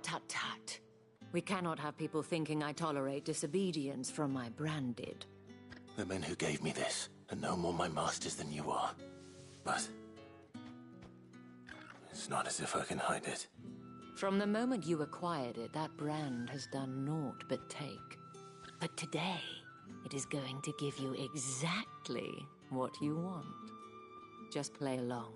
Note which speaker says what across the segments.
Speaker 1: Tut tut. We cannot have people thinking I tolerate disobedience from my branded.
Speaker 2: The men who gave me this are no more my masters than you are. But it's not as if I can hide it.
Speaker 1: From the moment you acquired it, that brand has done naught but take. But today, it is going to give you exactly what you want. Just play along.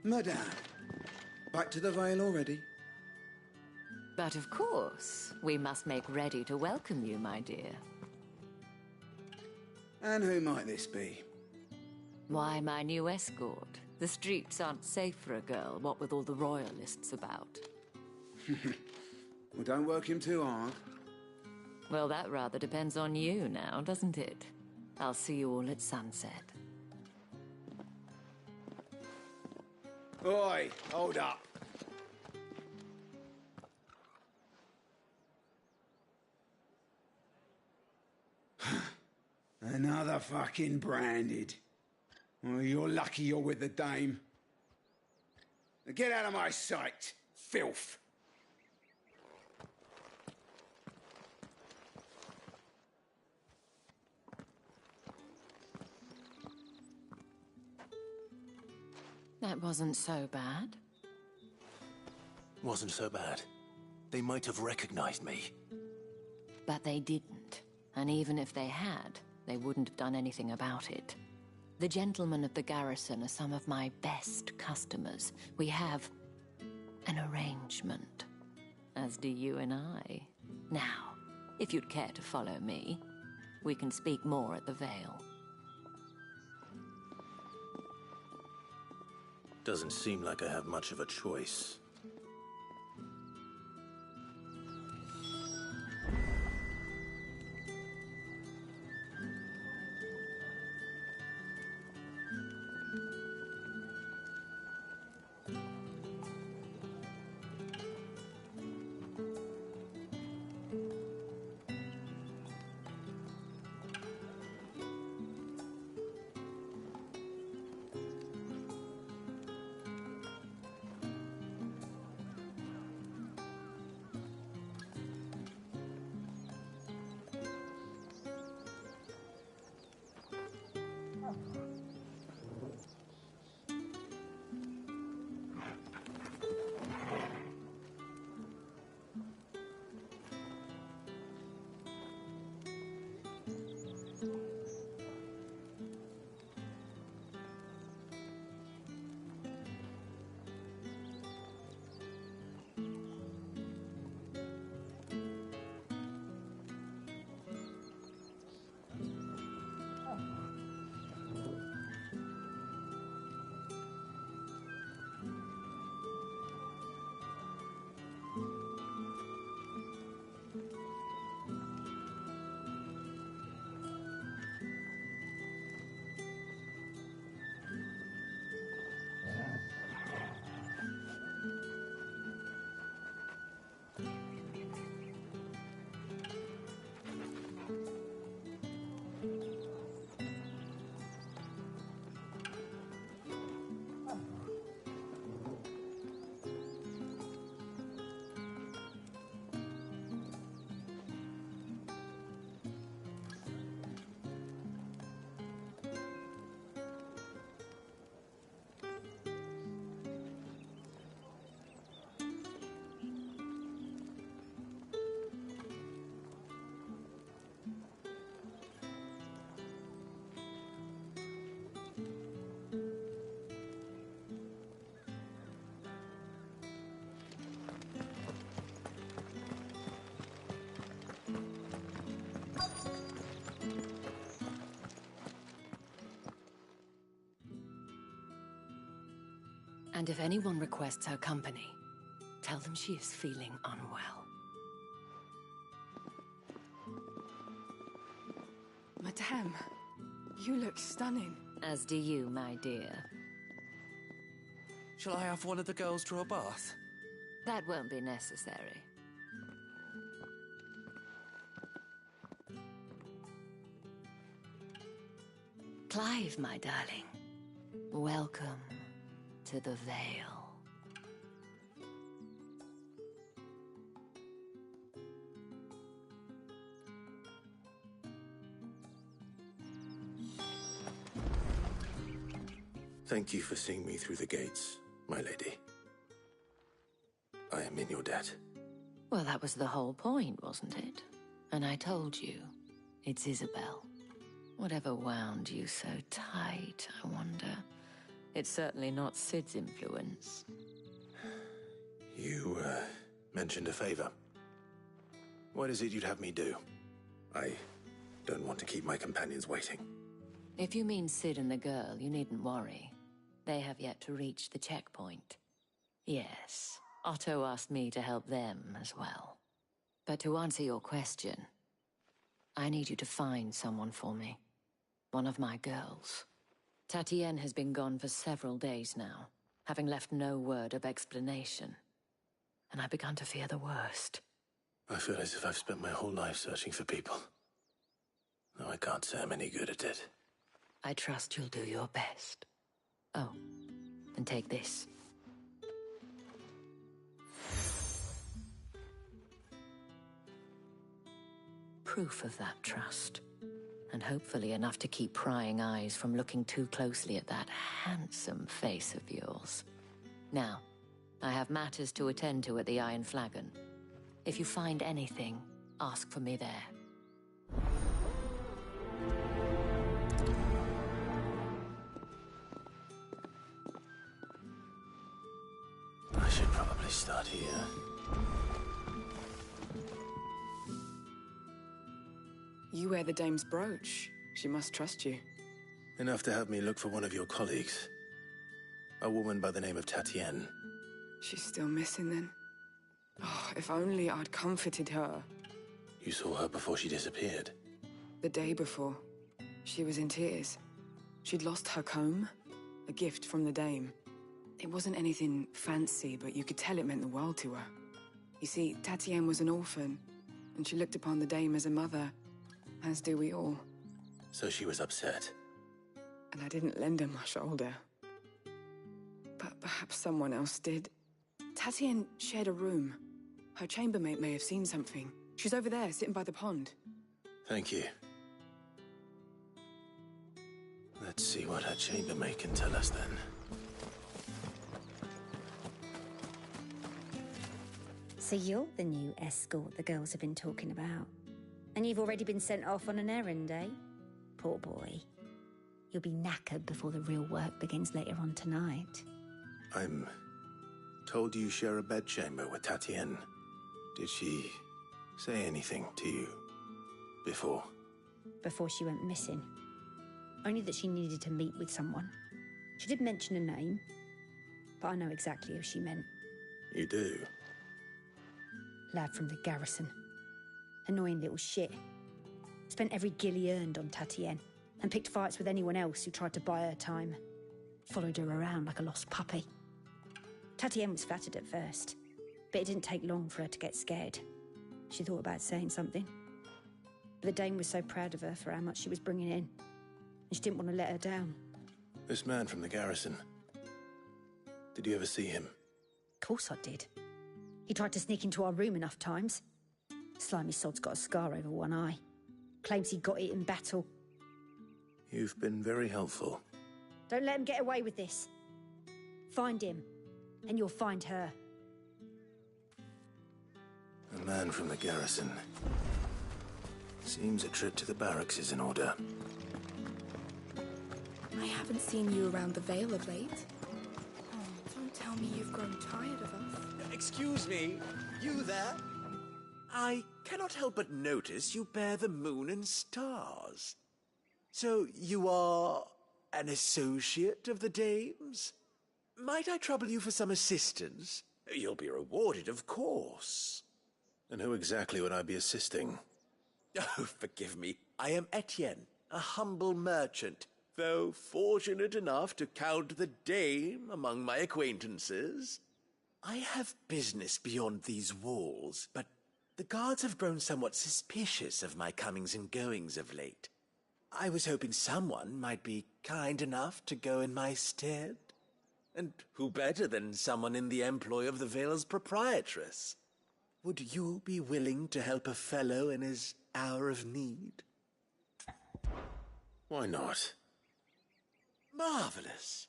Speaker 3: Madame, back to the Vale already?
Speaker 1: But of course, we must make ready to welcome you, my dear.
Speaker 3: And who might this be?
Speaker 1: Why, my new escort. The streets aren't safe for a girl, what with all the royalists about.
Speaker 3: Well, don't work him too hard.
Speaker 1: Well, that rather depends on you now, doesn't it? I'll see you all at sunset.
Speaker 3: Oi, hold up. Another fucking branded. Oh, you're lucky you're with the dame. Now get out of my sight, filth.
Speaker 1: That wasn't so bad.
Speaker 2: Wasn't so bad. They might have recognized me.
Speaker 1: But they didn't. And even if they had, they wouldn't have done anything about it. The gentlemen of the garrison are some of my best customers. We have an arrangement, as do you and I. Now, if you'd care to follow me, we can speak more at the Vale.
Speaker 2: Doesn't seem like I have much of a choice.
Speaker 1: And if anyone requests her company, tell them she is feeling unwell.
Speaker 4: Madame, you look stunning.
Speaker 1: As do you, my dear.
Speaker 5: Shall I have one of the girls draw a bath?
Speaker 1: That won't be necessary. Clive, my darling. Welcome to the Vale.
Speaker 2: Thank you for seeing me through the gates, my lady. I am in your debt.
Speaker 1: Well, that was the whole point, wasn't it? And I told you, it's Isabel. Whatever wound you so tight, I wonder. It's certainly not Sid's influence.
Speaker 2: You, mentioned a favor. What is it you'd have me do? I don't want to keep my companions waiting.
Speaker 1: If you mean Sid and the girl, you needn't worry. They have yet to reach the checkpoint. Yes, Otto asked me to help them as well. But to answer your question, I need you to find someone for me. One of my girls. Tatienne has been gone for several days now, having left no word of explanation. And I've begun to fear the worst.
Speaker 2: I feel as if I've spent my whole life searching for people. Though I can't say I'm any good at it.
Speaker 1: I trust you'll do your best. Oh, and take this. Proof of that trust. And hopefully enough to keep prying eyes from looking too closely at that handsome face of yours. Now, I have matters to attend to at the Iron Flagon. If you find anything, ask for me there.
Speaker 2: I should probably start here.
Speaker 4: You wear the dame's brooch. She must trust you.
Speaker 2: Enough to have me look for one of your colleagues. A woman by the name of Tatienne.
Speaker 4: She's still missing then. Oh, if only I'd comforted her.
Speaker 2: You saw her before she disappeared.
Speaker 4: The day before, she was in tears. She'd lost her comb, a gift from the dame. It wasn't anything fancy, but you could tell it meant the world to her. You see, Tatienne was an orphan, and she looked upon the dame as a mother, as do we all.
Speaker 2: So she was upset.
Speaker 4: And I didn't lend her my shoulder. But perhaps someone else did. Tatienne shared a room. Her chambermaid may have seen something. She's over there, sitting by the pond.
Speaker 2: Thank you. Let's see what her chambermaid can tell us then.
Speaker 6: So you're the new escort the girls have been talking about. And you've already been sent off on an errand, eh? Poor boy. You'll be knackered before the real work begins later on tonight.
Speaker 2: I'm told you share a bedchamber with Tatienne. Did she say anything to you before?
Speaker 6: Before she went missing. Only that she needed to meet with someone. She did mention a name, but I know exactly who she meant.
Speaker 2: You do?
Speaker 6: Lad from the garrison. Annoying little shit. Spent every guil he earned on Tatienne, and picked fights with anyone else who tried to buy her time. Followed her around like a lost puppy. Tatienne was flattered at first, but it didn't take long for her to get scared. She thought about saying something. But the dame was so proud of her for how much she was bringing in, and she didn't want to let her down.
Speaker 2: This man from the garrison. Did you ever see him?
Speaker 6: Of course I did. He tried to sneak into our room enough times. Slimy sod's got a scar over one eye. Claims he got it in battle.
Speaker 2: You've been very helpful.
Speaker 6: Don't let him get away with this. Find him, and you'll find her.
Speaker 2: A man from the garrison. Seems a trip to the barracks is in order.
Speaker 7: I haven't seen you around the Vale of late. Oh, don't tell me you've grown tired of us.
Speaker 8: Excuse me, you there? I cannot help but notice you bear the moon and stars. So you are an associate of the dame's? Might I trouble you for some assistance? You'll be rewarded, of course.
Speaker 2: And who exactly would I be assisting?
Speaker 8: Oh, forgive me. I am Etienne, a humble merchant, though fortunate enough to count the dame among my acquaintances. I have business beyond these walls, but the guards have grown somewhat suspicious of my comings and goings of late. I was hoping someone might be kind enough to go in my stead. And who better than someone in the employ of the Vale's proprietress? Would you be willing to help a fellow in his hour of need?
Speaker 2: Why not?
Speaker 8: Marvelous.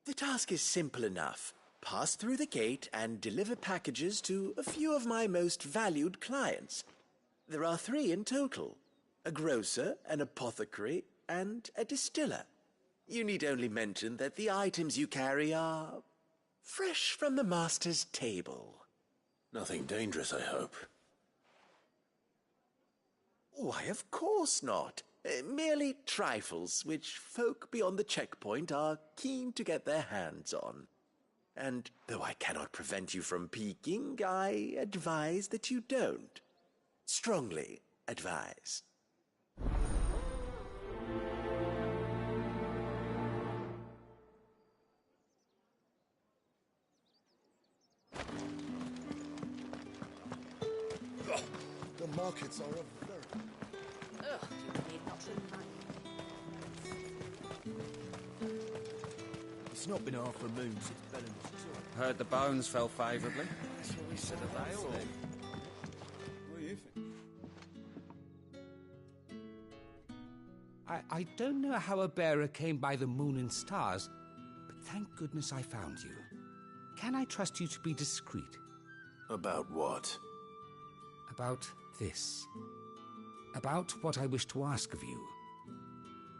Speaker 8: The task is simple enough. Pass through the gate and deliver packages to a few of my most valued clients. There are 3 in total: a grocer, an apothecary, and a distiller. You need only mention that the items you carry are fresh from the master's table.
Speaker 2: Nothing dangerous, I hope.
Speaker 8: Why, of course not. Merely trifles which folk beyond the checkpoint are keen to get their hands on. And though I cannot prevent you from peeking, I advise that you don't. Strongly advise.
Speaker 9: The markets are a very...
Speaker 6: Ugh, you need not remind me.
Speaker 5: It's not been half a moon since Bellen's tour.
Speaker 10: Heard the bones fell favourably.
Speaker 5: That's what we said about it.
Speaker 9: What do you think?
Speaker 11: I don't know how a bearer came by the moon and stars, but thank goodness I found you. Can I trust you to be discreet?
Speaker 2: About what?
Speaker 11: About this. About what I wish to ask of you.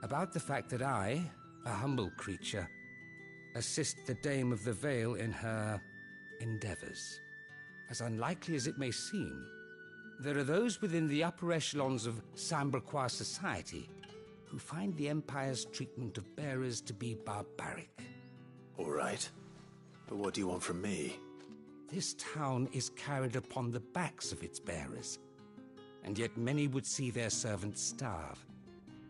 Speaker 11: About the fact that I, a humble creature, assist the Dame of the Vale in her endeavours. As unlikely as it may seem, there are those within the upper echelons of Samberquois society who find the Empire's treatment of bearers to be barbaric.
Speaker 2: All right. But what do you want from me?
Speaker 11: This town is carried upon the backs of its bearers, and yet many would see their servants starve.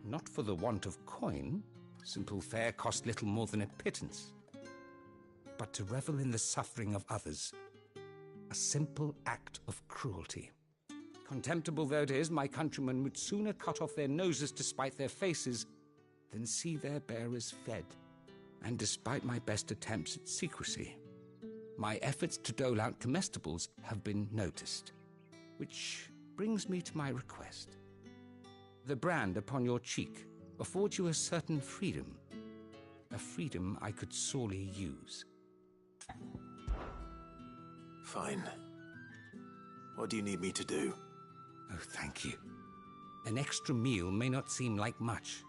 Speaker 11: Not for the want of coin, simple fare cost little more than a pittance, but to revel in the suffering of others, a simple act of cruelty. Contemptible though it is, my countrymen would sooner cut off their noses to spite their faces than see their bearers fed. And despite my best attempts at secrecy, my efforts to dole out comestibles have been noticed. Which brings me to my request. The brand upon your cheek affords you a certain freedom. A freedom I could sorely use.
Speaker 2: Fine. What do you need me to do?
Speaker 11: Oh, thank you. An extra meal may not seem like much,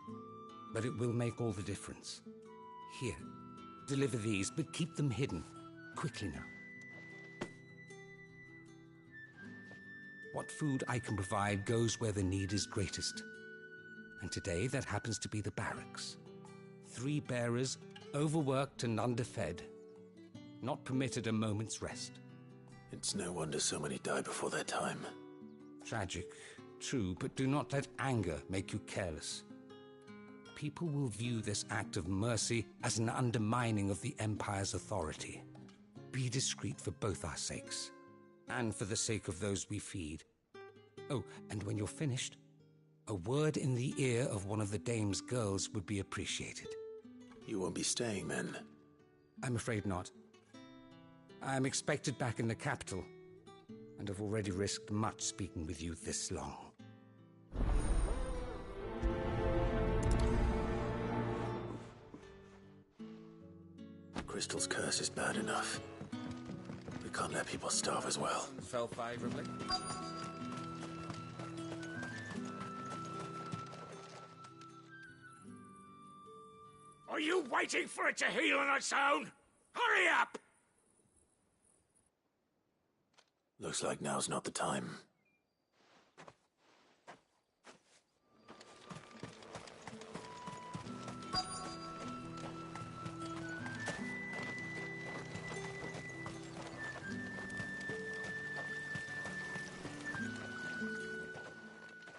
Speaker 11: but it will make all the difference. Here, deliver these, but keep them hidden. Quickly now. What food I can provide goes where the need is greatest. And today that happens to be the barracks. 3 bearers, overworked and underfed, not permitted a moment's rest.
Speaker 2: It's no wonder so many die before their time.
Speaker 11: Tragic, true, but do not let anger make you careless. People will view this act of mercy as an undermining of the Empire's authority. Be discreet for both our sakes, and for the sake of those we feed. Oh, and when you're finished, a word in the ear of one of the Dame's girls would be appreciated.
Speaker 2: You won't be staying then?
Speaker 11: I'm afraid not. I'm expected back in the capital, and have already risked much speaking with you this long.
Speaker 2: Crystal's curse is bad enough. We can't let people starve as well.
Speaker 10: Fell favourably.
Speaker 3: Are you waiting for it to heal on its own? Hurry up!
Speaker 2: Looks like now's not the time.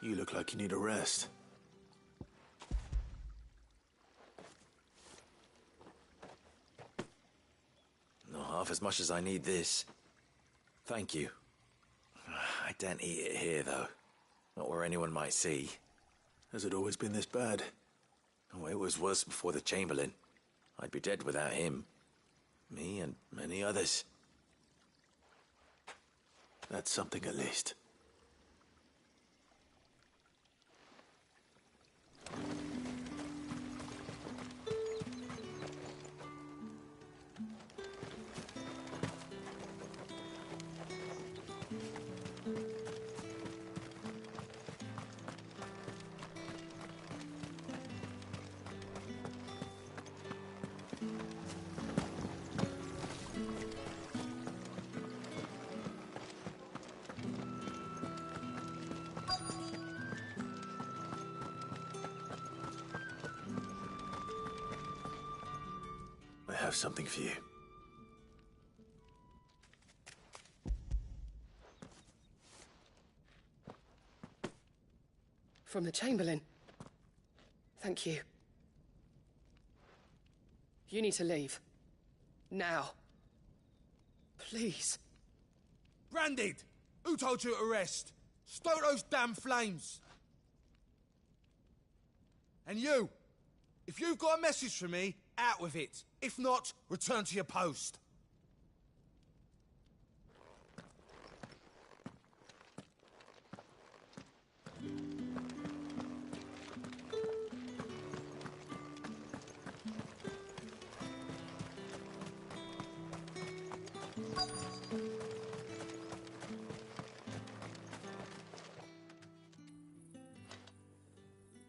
Speaker 2: You look like you need a rest.
Speaker 8: Not half as much as I need this. Thank you. I daren't eat it here, though. Not where anyone might see.
Speaker 2: Has it always been this bad?
Speaker 8: Oh, it was worse before the Chamberlain. I'd be dead without him. Me and many others.
Speaker 2: That's something at least. I have something for you.
Speaker 12: From the Chamberlain. Thank you. You need to leave. Now. Please.
Speaker 5: Branded! Who told you to rest? Stoke those damn flames! And you! If you've got a message for me, out with it. If not, return to your post.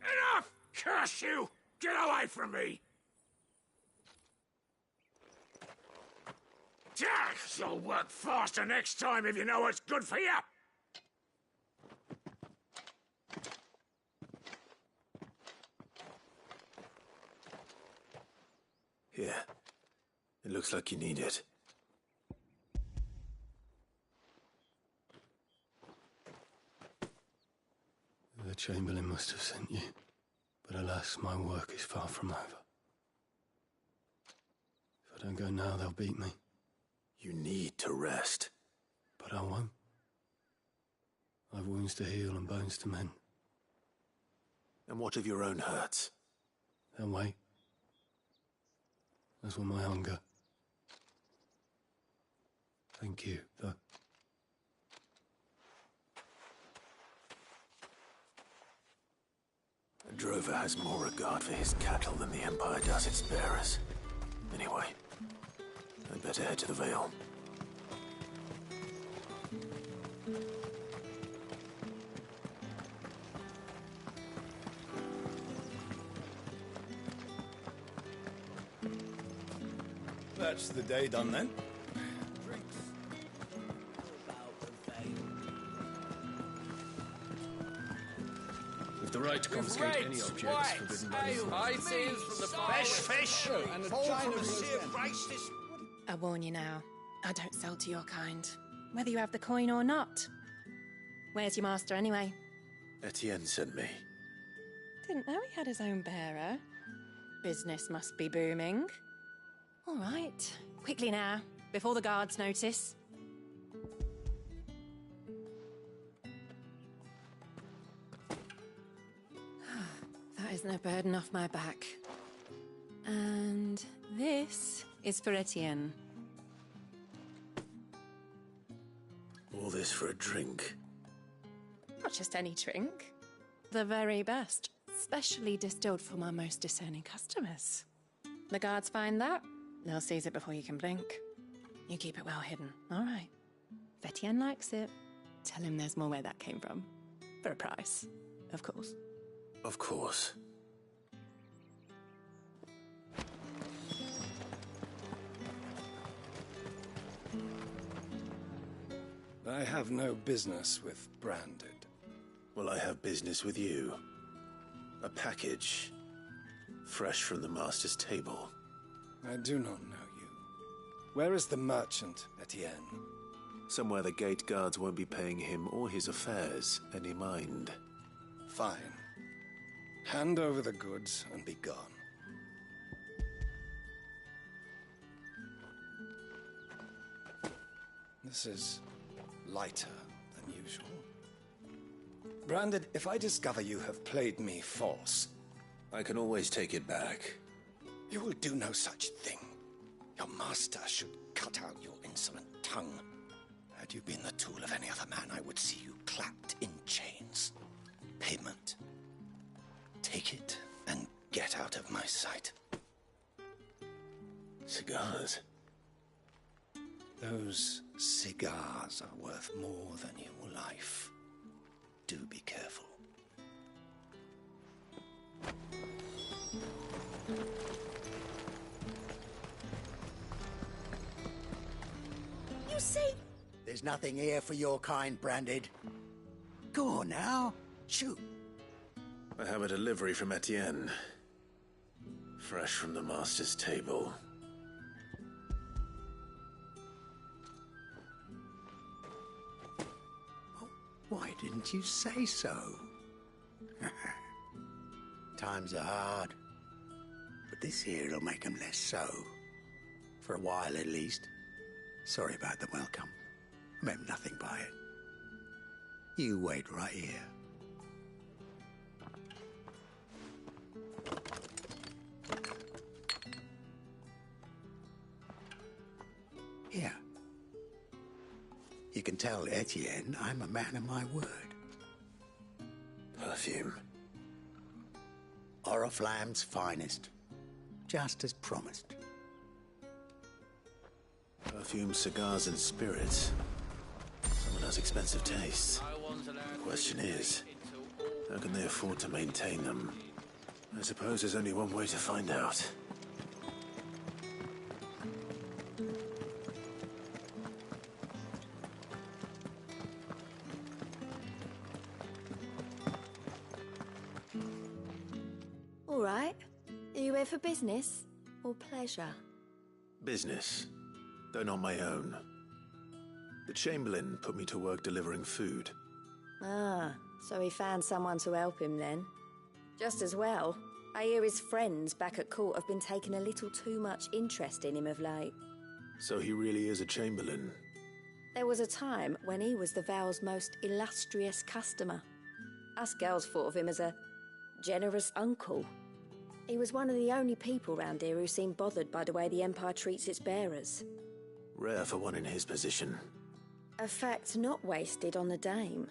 Speaker 13: Enough! Curse you! Get away from me! You'll work faster next time if you know what's good for you!
Speaker 2: Here. It looks like you need it. The Chamberlain must have sent you. But alas, my work is far from over. If I don't go now, they'll beat me. You need to rest. But I won't. I've wounds to heal and bones to mend. And what of your own hurts? They'll wait. As will my hunger. Thank you, though. A drover has more regard for his cattle than the Empire does its bearers. Anyway, I'd better head to the Vale.
Speaker 9: That's the day done then.
Speaker 14: With the right to confiscate any objects forbidden by the law.
Speaker 13: Fresh fish!
Speaker 5: And
Speaker 13: Fall from a sea of rice this...
Speaker 7: I warn you now, I don't sell to your kind, whether you have the coin or not. Where's your master anyway?
Speaker 2: Etienne sent me.
Speaker 7: Didn't know he had his own bearer. Business must be booming. All right, quickly now, before the guards notice. That isn't a burden off my back. And this is for Etienne.
Speaker 2: All this for a drink.
Speaker 7: Not just any drink. The very best, specially distilled for my most discerning customers. The guards find that, they'll seize it before you can blink. You keep it well hidden, all right? If Etienne likes it, tell him there's more where that came from. For a price, of course.
Speaker 2: Of course.
Speaker 14: I have no business with Branded.
Speaker 2: Well, I have business with you. A package. Fresh from the Master's table.
Speaker 14: I do not know you. Where is the merchant, Etienne?
Speaker 2: Somewhere the gate guards won't be paying him or his affairs any mind.
Speaker 14: Fine. Hand over the goods and be gone. This is lighter than usual. Branded, if I discover you have played me false...
Speaker 2: I can always take it back.
Speaker 14: You will do no such thing. Your master should cut out your insolent tongue. Had you been the tool of any other man, I would see you clapped in chains. Payment. Take it and get out of my sight.
Speaker 2: Cigars?
Speaker 14: Those cigars are worth more than your life. Do be careful.
Speaker 15: You see? There's nothing here for your kind, Branded. Go on now. Shoot.
Speaker 2: I have a delivery from Etienne. Fresh from the master's table.
Speaker 15: Why didn't you say so? Times are hard. But this here'll make 'em less so. For a while, at least. Sorry about the welcome. Meant nothing by it. You wait right here. Here. You can tell Etienne I'm a man of my word.
Speaker 2: Perfume.
Speaker 15: Oriflamme's finest. Just as promised.
Speaker 2: Perfume, cigars, and spirits. Someone has expensive tastes. Question is, how can they afford to maintain them? I suppose there's only one way to find out.
Speaker 1: All right. Are you here for business or pleasure?
Speaker 2: Business, though not my own. The Chamberlain put me to work delivering food.
Speaker 1: Ah, so he found someone to help him then. Just as well. I hear his friends back at court have been taking a little too much interest in him of late.
Speaker 2: So he really is a Chamberlain?
Speaker 1: There was a time when he was the Val's most illustrious customer. Us girls thought of him as a generous uncle. He was one of the only people round here who seemed bothered by the way the Empire treats its bearers.
Speaker 2: Rare for one in his position.
Speaker 1: A fact not wasted on the dame.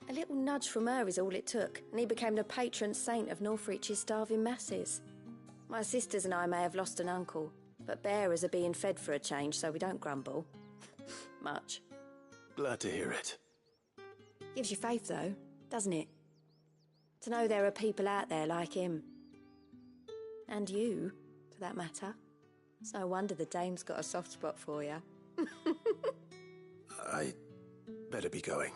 Speaker 1: A little nudge from her is all it took, and he became the patron saint of Northreach's starving masses. My sisters and I may have lost an uncle, but bearers are being fed for a change, so we don't grumble. Much.
Speaker 2: Glad to hear it.
Speaker 1: Gives you faith, though, doesn't it? To know there are people out there like him. And you, for that matter. It's no wonder the dame's got a soft spot for you.
Speaker 2: I better be going.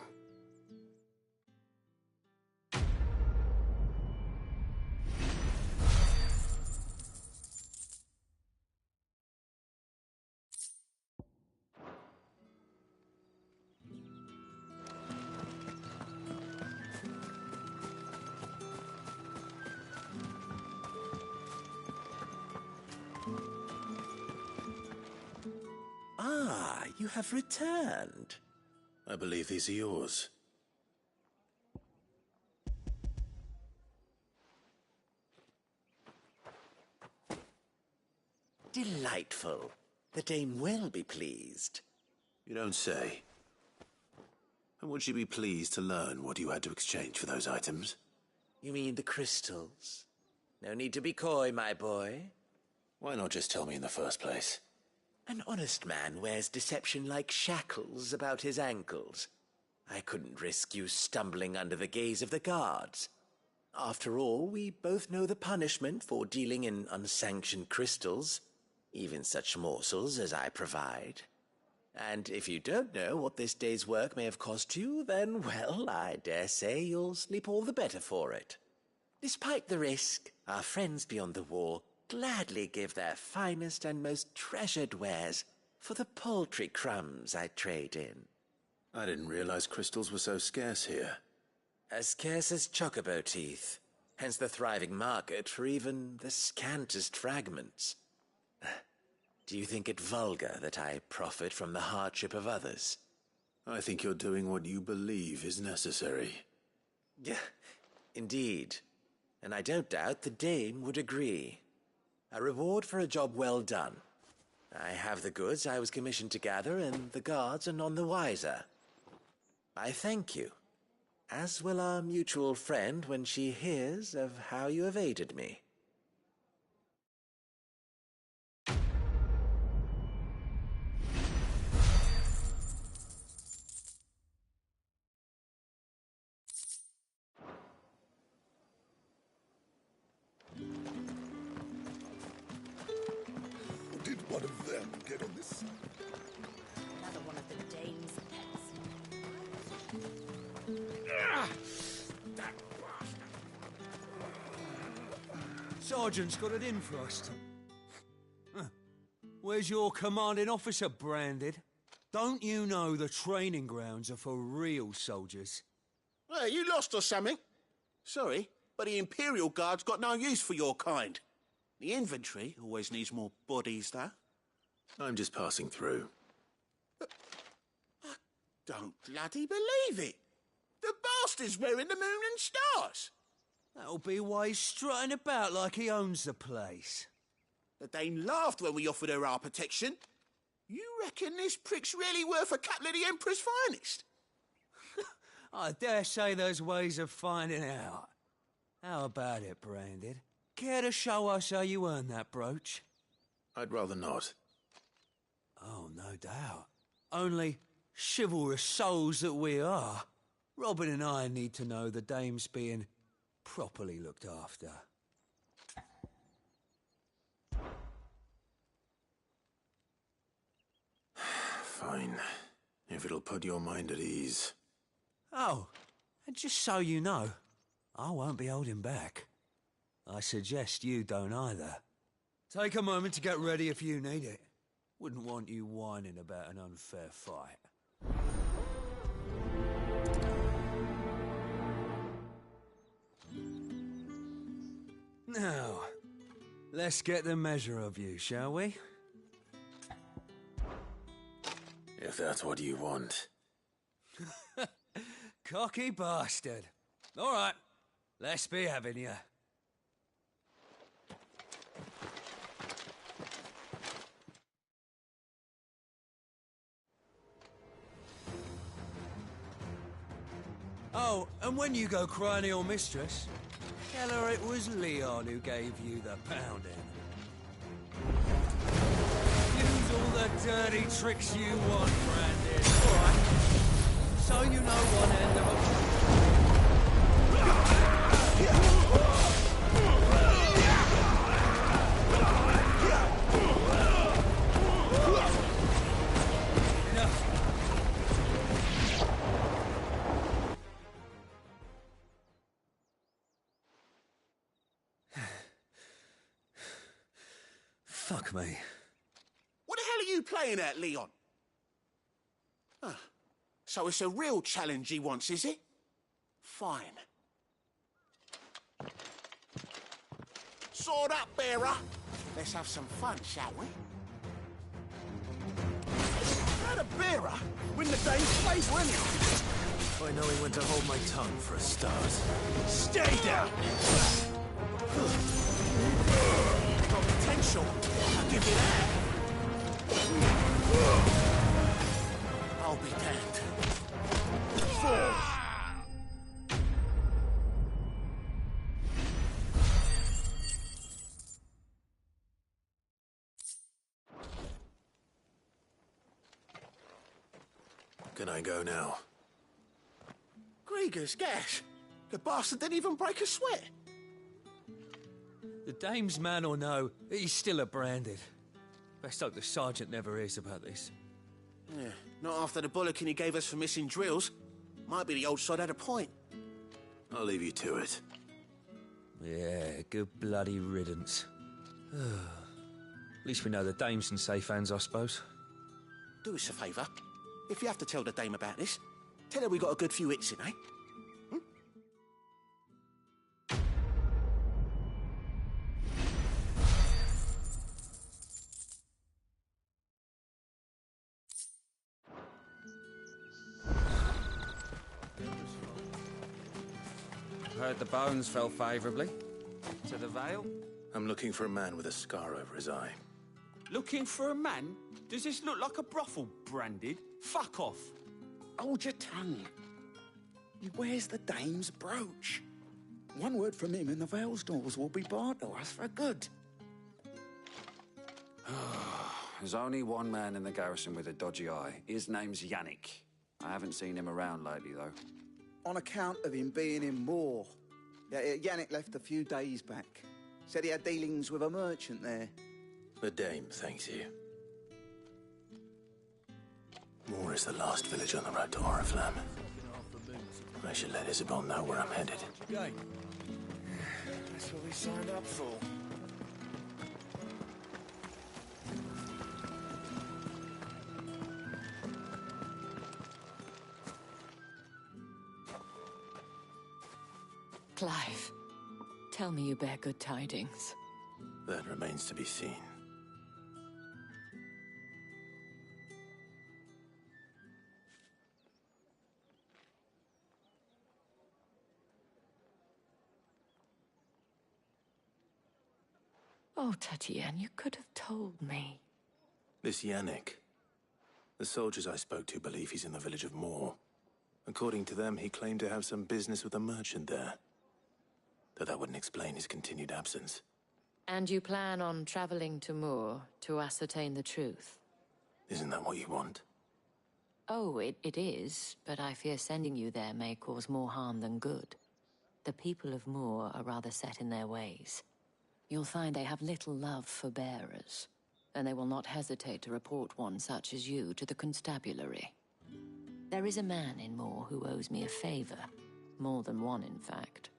Speaker 8: Ah, you have returned.
Speaker 2: I believe these are yours.
Speaker 8: Delightful. The dame will be pleased.
Speaker 2: You don't say. And would she be pleased to learn what you had to exchange for those items?
Speaker 8: You mean the crystals? No need to be coy, my boy.
Speaker 2: Why not just tell me in the first place?
Speaker 8: An honest man wears deception like shackles about his ankles. I couldn't risk you stumbling under the gaze of the guards. After all, we both know the punishment for dealing in unsanctioned crystals, even such morsels as I provide. And if you don't know what this day's work may have cost you, then, well, I dare say you'll sleep all the better for it. Despite the risk, our friends beyond the wall gladly give their finest and most treasured wares for the paltry crumbs I trade in.
Speaker 2: I didn't realize crystals were so scarce here.
Speaker 8: As scarce as chocobo teeth, hence the thriving market for even the scantest fragments. Do you think it vulgar that I profit from the hardship of others?
Speaker 2: I think you're doing what you believe is necessary.
Speaker 8: Yeah, indeed. And I don't doubt the dame would agree. A reward for a job well done. I have the goods I was commissioned to gather, and the guards are none the wiser. I thank you, as will our mutual friend when she hears of how you have aided me.
Speaker 16: Did one of them get on this?
Speaker 17: Another one of the dame's pets.
Speaker 5: That bastard! Sergeant's got it in for us. Where's your commanding officer, Branded? Don't you know the training grounds are for real soldiers?
Speaker 13: Hey, you lost or something? Sorry, but the Imperial Guard's got no use for your kind. The infantry always needs more bodies, though.
Speaker 2: I'm just passing through.
Speaker 13: I don't bloody believe it. The bastard's wearing the moon and stars.
Speaker 5: That'll be why he's strutting about like he owns the place.
Speaker 13: The dame laughed when we offered her our protection. You reckon this prick's really worth a couple of the Emperor's finest?
Speaker 5: I dare say there's ways of finding out. How about it, Branded? Care to show us how you earned that brooch?
Speaker 2: I'd rather not.
Speaker 5: Oh, no doubt. Only chivalrous souls that we are, Robin and I need to know the dame's being properly looked after.
Speaker 2: Fine. If it'll put your mind at ease.
Speaker 5: Oh, and just so you know, I won't be holding back. I suggest you don't either. Take a moment to get ready if you need it. Wouldn't want you whining about an unfair fight. Now, let's get the measure of you, shall we?
Speaker 2: If that's what you want.
Speaker 5: Cocky bastard. All right, let's be having you. Oh, and when you go crying to your mistress, tell her it was Leon who gave you the pounding. Use all the dirty tricks you want, Brandon. All right. So you know one end of a... Enough. Fuck me.
Speaker 13: What the hell are you playing at, Leon? Ah, so it's a real challenge he wants, is it? Fine. Sword up, bearer. Let's have some fun, shall we? Not a bearer. Win the dame's favour, anyhow.
Speaker 2: I know when to hold my tongue for a start.
Speaker 13: Stay down! Got potential. I'll give you that. I'll be damned. 4.
Speaker 2: Can I go now?
Speaker 13: Grieger's gas. The bastard didn't even break a sweat.
Speaker 5: The dame's man or no, he's still a Branded. Best hope the sergeant never hears about this.
Speaker 13: Yeah, not after the bollocking he gave us for missing drills. Might be the old sod had a point.
Speaker 2: I'll leave you to it.
Speaker 5: Yeah, good bloody riddance. At least we know the dame's in safe hands, I suppose.
Speaker 13: Do us a favour. If you have to tell the dame about this, tell her we got a good few hits in, eh?
Speaker 10: Heard the bones fell favourably. To the Vale?
Speaker 2: I'm looking for a man with a scar over his eye.
Speaker 18: Looking for a man? Does this look like a brothel, Branded? Fuck off.
Speaker 3: Hold your tongue. He wears the dame's brooch. One word from him and the Vale's doors will be barred to us for good.
Speaker 10: There's only one man in the garrison with a dodgy eye. His name's Yannick. I haven't seen him around lately, though.
Speaker 19: On account of him being in war. Yeah, Yannick left a few days back. Said he had dealings with a merchant there.
Speaker 2: The dame thanks you. Moor is the last village on the road to Oriflamme. I should let Isabel know where I'm headed.
Speaker 3: That's what we signed up for.
Speaker 1: Clive, tell me you bear good tidings.
Speaker 2: That remains to be seen.
Speaker 1: Oh, Tatienne, you could have told me.
Speaker 2: This Yannick. The soldiers I spoke to believe he's in the village of Moor. According to them, he claimed to have some business with a merchant there. Though that wouldn't explain his continued absence.
Speaker 1: And you plan on traveling to Moor to ascertain the truth?
Speaker 2: Isn't that what you want?
Speaker 1: Oh, it is, but I fear sending you there may cause more harm than good. The people of Moor are rather set in their ways. You'll find they have little love for bearers, and they will not hesitate to report one such as you to the constabulary. There is a man in Moor who owes me a favor. More than one, in fact.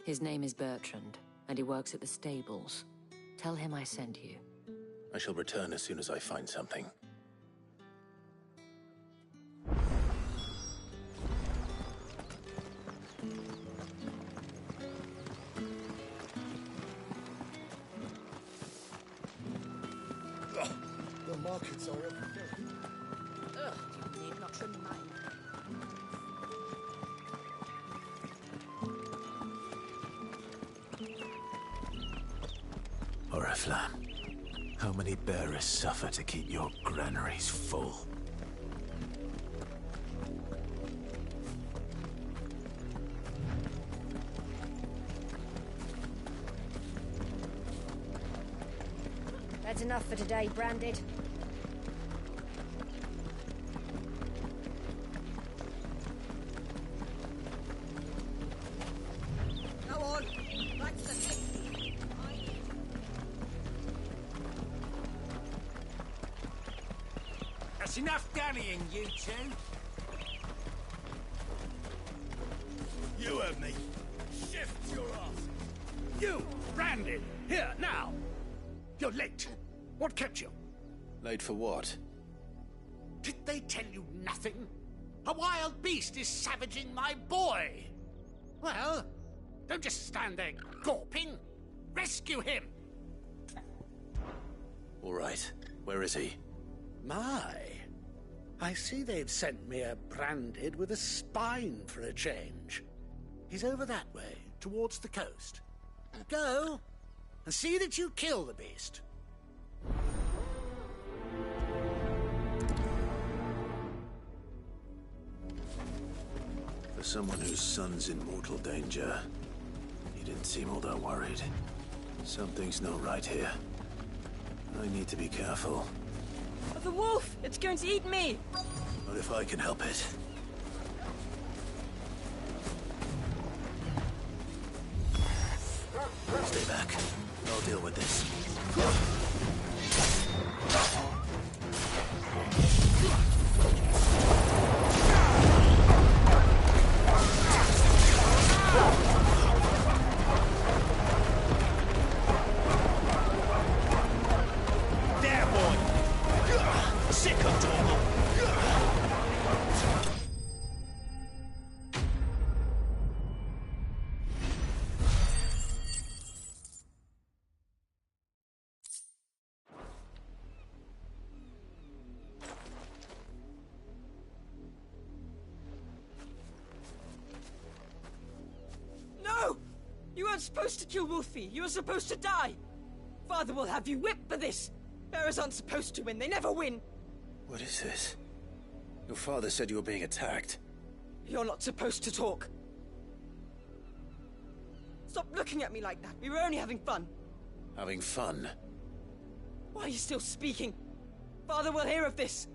Speaker 1: His name is Bertrand, and he works at the stables. Tell him I sent you.
Speaker 2: I shall return as soon as I find something.
Speaker 16: The markets are up.
Speaker 17: Ugh, you need not remind me.
Speaker 2: Oriflamme, how many bearers suffer to keep your granaries full?
Speaker 6: That's enough for today, Branded.
Speaker 17: Go on, back to the thing.
Speaker 18: That's enough dallying, you two.
Speaker 16: You heard me. Shift your ass.
Speaker 3: You, Branded, here, now. You're late. What kept you?
Speaker 2: Late for what?
Speaker 3: Did they tell you nothing? A wild beast is savaging my boy. Well, don't just stand there gawping. Rescue him.
Speaker 2: All right. Where is he?
Speaker 3: My, I see they've sent me a Branded with a spine for a change. He's over that way, towards the coast. Go, and see that you kill the beast.
Speaker 2: For someone whose son's in mortal danger, he didn't seem all that worried. Something's not right here. I need to be careful.
Speaker 20: The wolf! It's going to eat me!
Speaker 2: What if I can help it? Stay back. I'll deal with this.
Speaker 3: There, boy! Sick of trouble!
Speaker 20: supposed to kill Wolfie. You were supposed to die. Father will have you whipped for this. Bearers aren't supposed to win. They never win.
Speaker 2: What is this? Your father said you were being attacked.
Speaker 20: You're not supposed to talk. Stop looking at me like that. We were only having fun.
Speaker 2: Having fun?
Speaker 20: Why are you still speaking? Father will hear of this.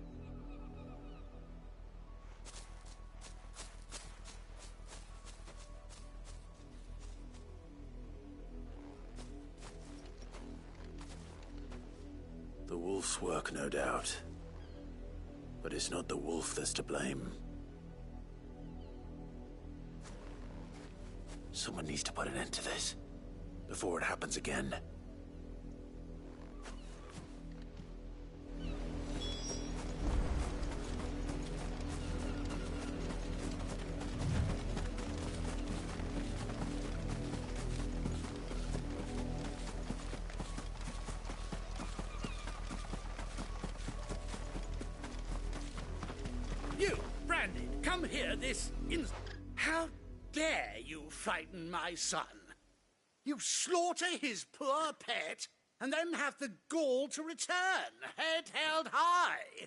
Speaker 2: The wolf's work, no doubt. But it's not the wolf that's to blame. Someone needs to put an end to this, before it happens again.
Speaker 3: You, Brandy, come here this instant. How dare you frighten my son? You slaughter his poor pet, and then have the gall to return, head held high.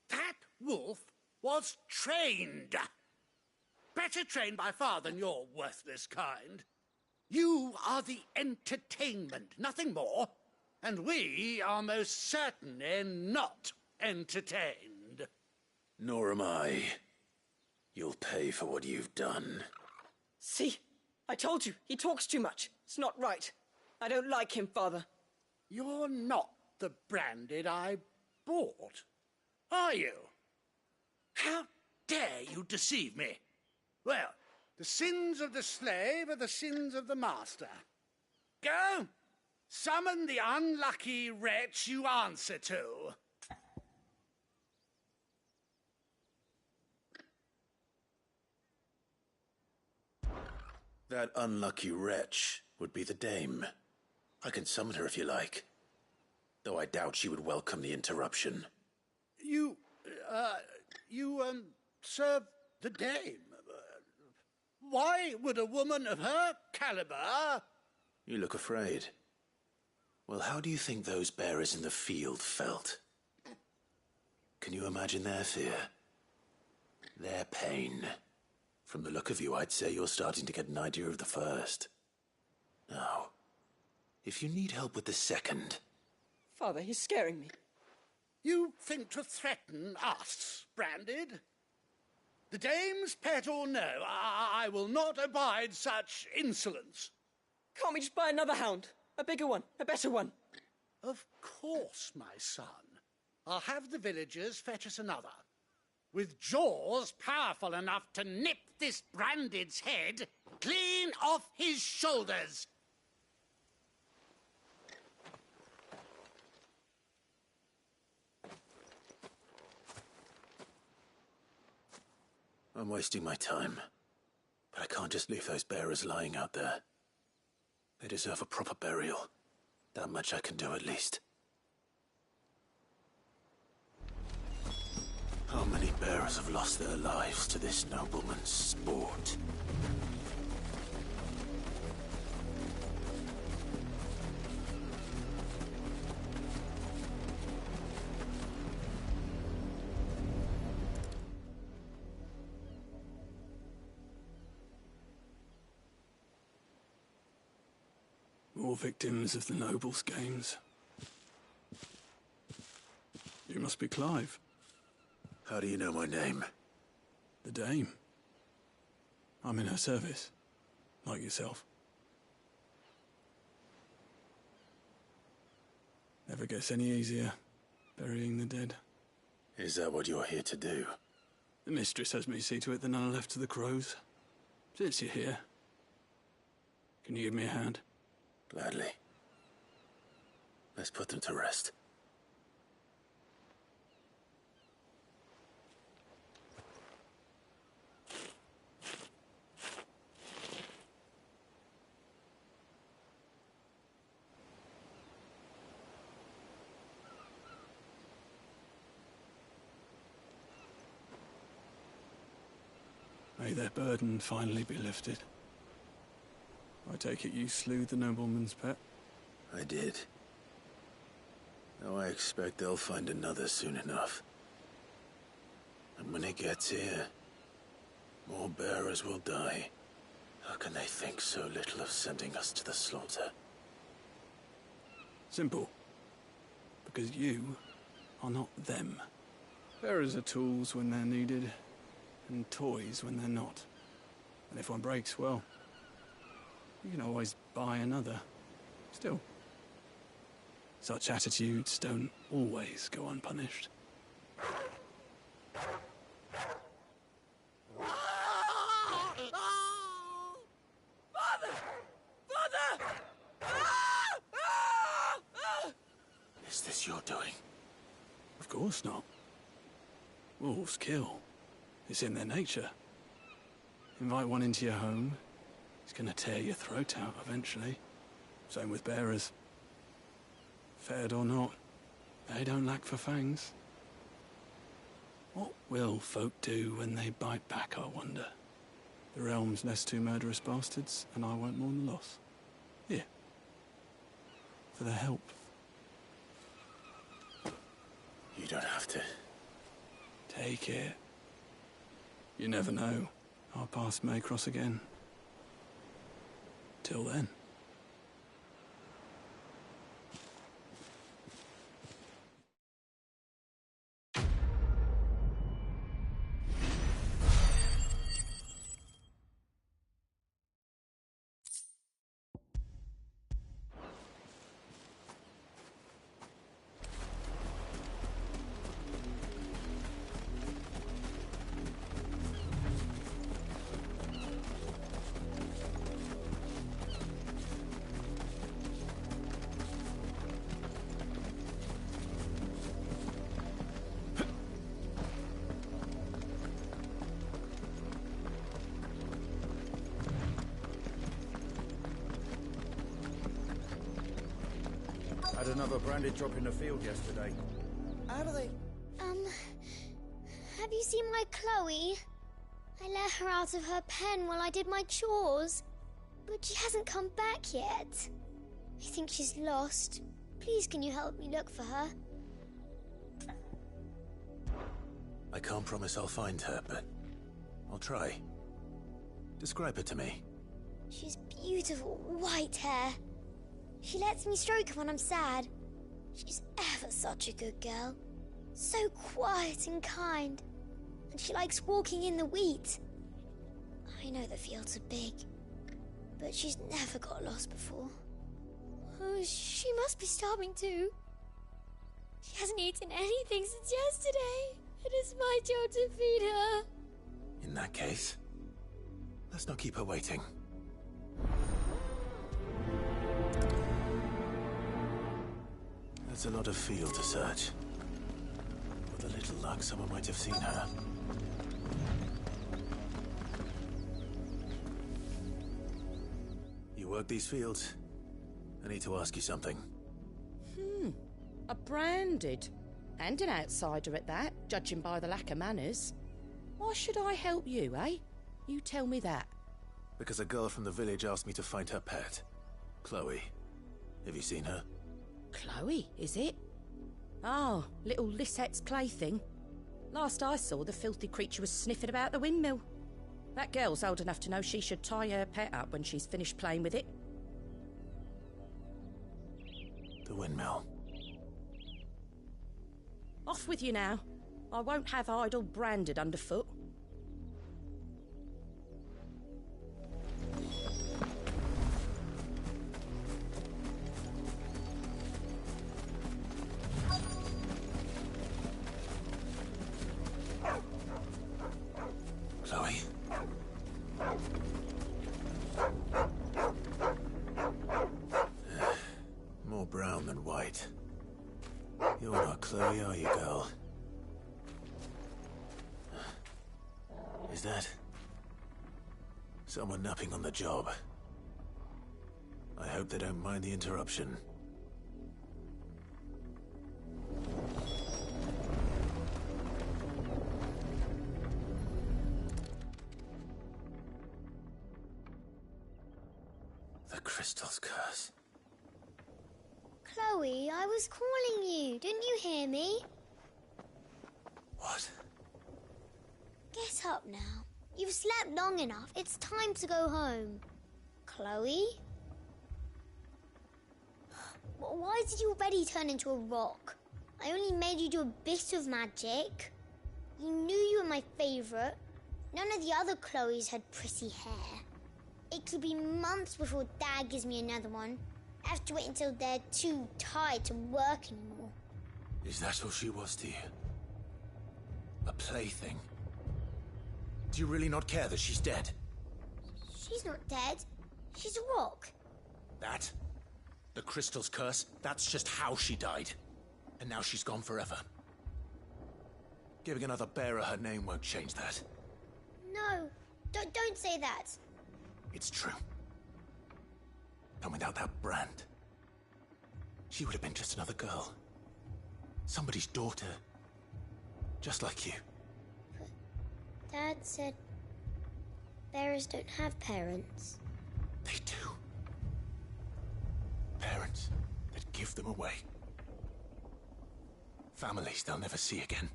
Speaker 3: That wolf was trained. Better trained by far than your worthless kind. You are the entertainment, nothing more. And we are most certainly not entertained.
Speaker 2: Nor am I. You'll pay for what you've done.
Speaker 20: See? I told you, he talks too much. It's not right. I don't like him, Father.
Speaker 3: You're not the Branded I bought, are you? How dare you deceive me? Well, the sins of the slave are the sins of the master. Go! Summon the unlucky wretch you answer to.
Speaker 2: That unlucky wretch would be the dame. I can summon her if you like. Though I doubt she would welcome the interruption.
Speaker 3: You serve the dame. Why would a woman of her caliber...
Speaker 2: You look afraid. Well, how do you think those bearers in the field felt? Can you imagine their fear? Their pain? From the look of you, I'd say you're starting to get an idea of the first. Now, if you need help with the second...
Speaker 20: Father, he's scaring me.
Speaker 3: You think to threaten us, Branded? The dame's pet or no, I will not abide such insolence.
Speaker 20: Can't we just buy another hound? A bigger one, a better one.
Speaker 3: Of course, my son. I'll have the villagers fetch us another. With jaws powerful enough to nip this Branded's head clean off his shoulders.
Speaker 2: I'm wasting my time. But I can't just leave those bearers lying out there. They deserve a proper burial. That much I can do at least. How many bearers have lost their lives to this nobleman's sport?
Speaker 9: More victims of the nobles' games. You must be Clive.
Speaker 2: How do you know my name?
Speaker 9: The Dame. I'm in her service, like yourself. Never gets any easier, burying the dead.
Speaker 2: Is that what you're here to do?
Speaker 9: The mistress has me see to it that none are left to the crows. Since you're here, can you give me a hand?
Speaker 2: Gladly. Let's put them to rest.
Speaker 9: May their burden finally be lifted. I take it you slew the nobleman's pet?
Speaker 2: I did. Now I expect they'll find another soon enough. And when it gets here, more bearers will die. How can they think so little of sending us to the slaughter?
Speaker 9: Simple. Because you are not them. Bearers are tools when they're needed, and toys when they're not. And if one breaks, well, you can always buy another. Still, such attitudes don't always go unpunished.
Speaker 2: Is this your doing?
Speaker 9: Of course not. Wolves kill. It's in their nature. Invite one into your home, he's gonna tear your throat out eventually. Same with bearers. Fed or not, they don't lack for fangs. What will folk do when they bite back, I wonder? The realm's less two murderous bastards, and I won't mourn the loss. Here. For their help.
Speaker 2: You don't have to.
Speaker 9: Take it. You never know. Our paths may cross again. Till then.
Speaker 21: Had another branded drop in the field yesterday.
Speaker 22: Have they? Have you seen my Chloe? I let her out of her pen while I did my chores. But she hasn't come back yet. I think she's lost. Please, can you help me look for her?
Speaker 2: I can't promise I'll find her, but I'll try. Describe her to me.
Speaker 22: She's beautiful white hair. She lets me stroke her when I'm sad. She's ever such a good girl. So quiet and kind. And she likes walking in the wheat. I know the fields are big, but she's never got lost before. Oh, she must be starving too. She hasn't eaten anything since yesterday. It is my job to feed her.
Speaker 2: In that case, let's not keep her waiting. That's a lot of field to search. With a little luck, someone might have seen her. You work these fields? I need to ask you something.
Speaker 23: A branded. And an outsider at that, judging by the lack of manners. Why should I help you, eh? You tell me that.
Speaker 2: Because a girl from the village asked me to find her pet. Chloe. Have you seen her?
Speaker 23: Chloe, is it? Oh, little Lisette's plaything. Last I saw, the filthy creature was sniffing about the windmill. That girl's old enough to know she should tie her pet up when she's finished playing with it.
Speaker 2: The windmill.
Speaker 23: Off with you now. I won't have idle branded underfoot.
Speaker 2: Chloe? More brown than white. You're not Chloe, are you, girl? Is that someone napping on the job? I hope they don't mind the interruption. The crystal's curse.
Speaker 22: Chloe, I was calling you. Didn't you hear me?
Speaker 2: What?
Speaker 22: Get up now. You've slept long enough. It's time to go home. Chloe? Why did you already turn into a rock? I only made you do a bit of magic. You knew you were my favourite. None of the other Chloes had pretty hair. It could be months before Dad gives me another one. I have to wait until they're too tired to work anymore.
Speaker 2: Is that all she was to you? A plaything? Do you really not care that she's dead?
Speaker 22: She's not dead. She's a rock.
Speaker 2: That? The crystal's curse? That's just how she died. And now she's gone forever. Giving another bearer her name won't change that.
Speaker 22: No, don't say that.
Speaker 2: It's true. And without that brand, she would have been just another girl. Somebody's daughter. Just like you.
Speaker 22: But Dad said bearers don't have parents.
Speaker 2: They do. Parents that give them away. Families they'll never see again.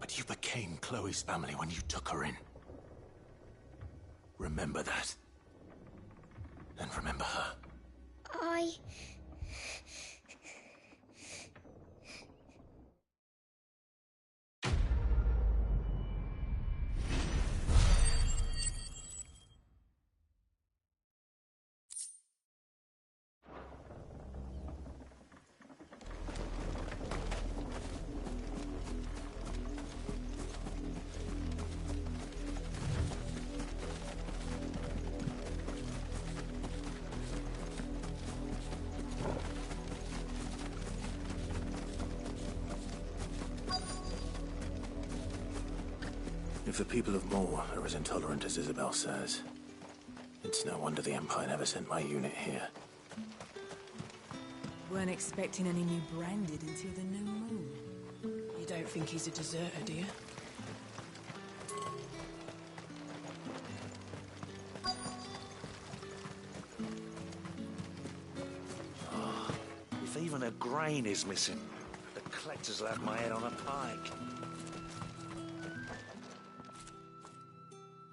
Speaker 2: But you became Chloe's family when you took her in. Remember that. And remember her. If the people of Moore are as intolerant as Isabel says, it's no wonder the Empire never sent my unit here.
Speaker 4: Weren't expecting any new branded until the new moon. You don't think he's a deserter, do you?
Speaker 11: Oh, if even a grain is missing, the collectors will have my head on a pike.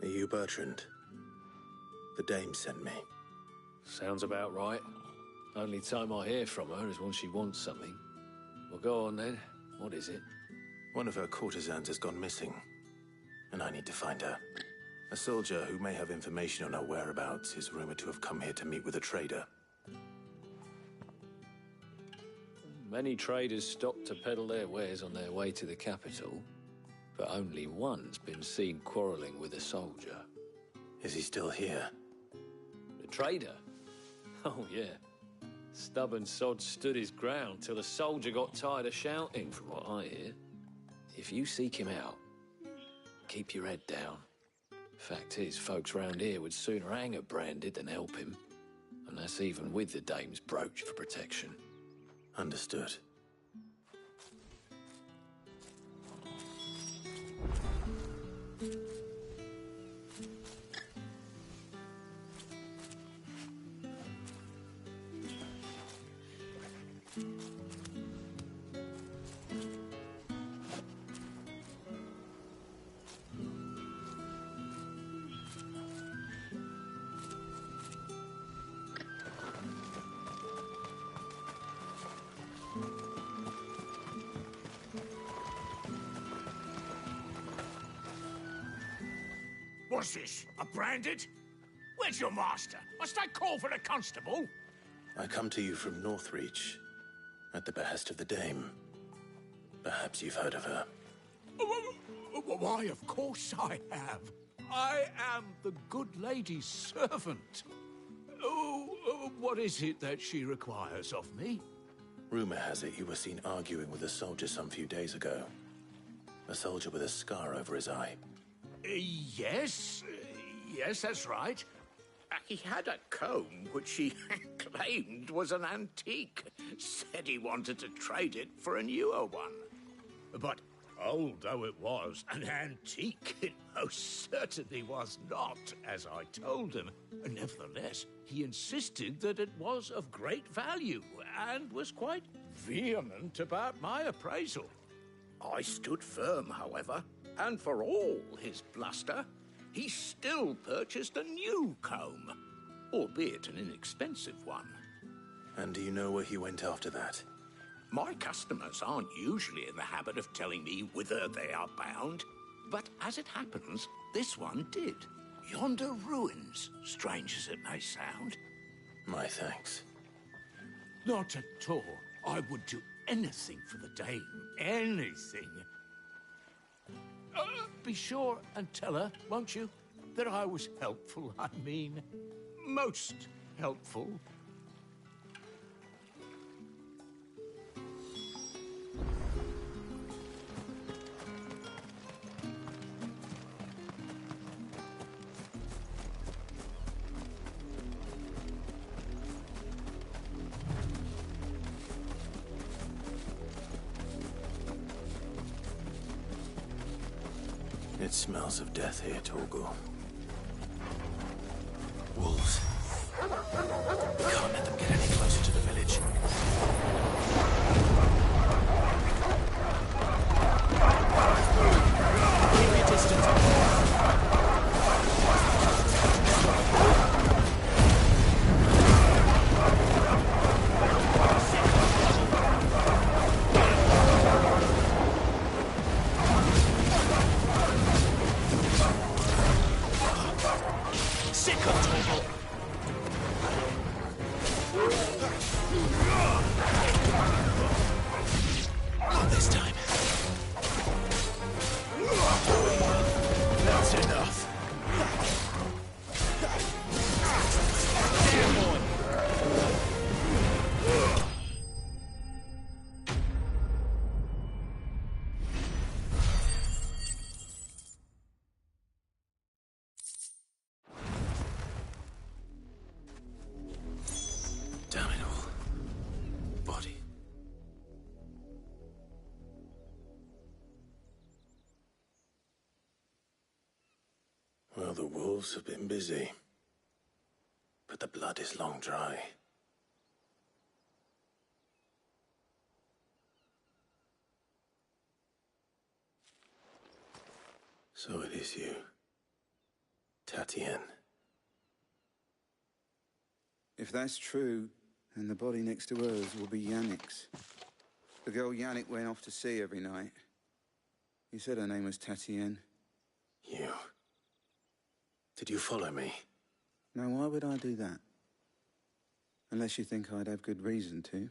Speaker 2: Are you Bertrand? The dame sent me.
Speaker 12: Sounds about right. Only time I hear from her is when she wants something. Well, go on then. What is it?
Speaker 2: One of her courtesans has gone missing, and I need to find her. A soldier who may have information on her whereabouts is rumored to have come here to meet with a trader.
Speaker 12: Many traders stop to peddle their wares on their way to the capital, but only one's been seen quarrelling with a soldier.
Speaker 2: Is he still here?
Speaker 12: The trader? Oh, yeah. Stubborn sod stood his ground till the soldier got tired of shouting, from what I hear. If you seek him out, keep your head down. Fact is, folks round here would sooner hang a branded than help him. And that's even with the dame's brooch for protection.
Speaker 2: Understood.
Speaker 24: What's this? A branded? Where's your master? Must I call for the constable?
Speaker 2: I come to you from Northreach, at the behest of the dame. Perhaps you've heard of her.
Speaker 24: Why, of course I have. I am the good lady's servant. What is it that she requires of me?
Speaker 2: Rumor has it you were seen arguing with a soldier some few days ago. A soldier with a scar over his eye.
Speaker 24: Yes, that's right. He had a comb which he claimed was an antique. Said he wanted to trade it for a newer one. But Old though it was, an antique it most certainly was not, as I told him. Nevertheless, he insisted that it was of great value, and was quite vehement about my appraisal. I stood firm, however, and for all his bluster, he still purchased a new comb, albeit an inexpensive one.
Speaker 2: And do you know where he went after that?
Speaker 24: My customers aren't usually in the habit of telling me whither they are bound, but as it happens, this one did. Yonder ruins, strange as it may sound.
Speaker 2: My thanks.
Speaker 24: Not at all. I would do anything for the dame. Anything. Be sure and tell her, won't you, that I was helpful. I mean, most helpful.
Speaker 2: It smells of death here, Torgal. Wolves. We can't let them get any closer to the village.
Speaker 20: Keep your distance.
Speaker 2: Not this time. That's enough. Damn boy. Damn it all. Body. Well, the wolves have been busy. But the blood is long dry. So it is you, Tatienne.
Speaker 19: If that's true, then the body next to hers will be Yannick's. The girl Yannick went off to see every night. You said her name was Tatienne.
Speaker 2: You. Did you follow me?
Speaker 19: Now, why would I do that? Unless you think I'd have good reason to.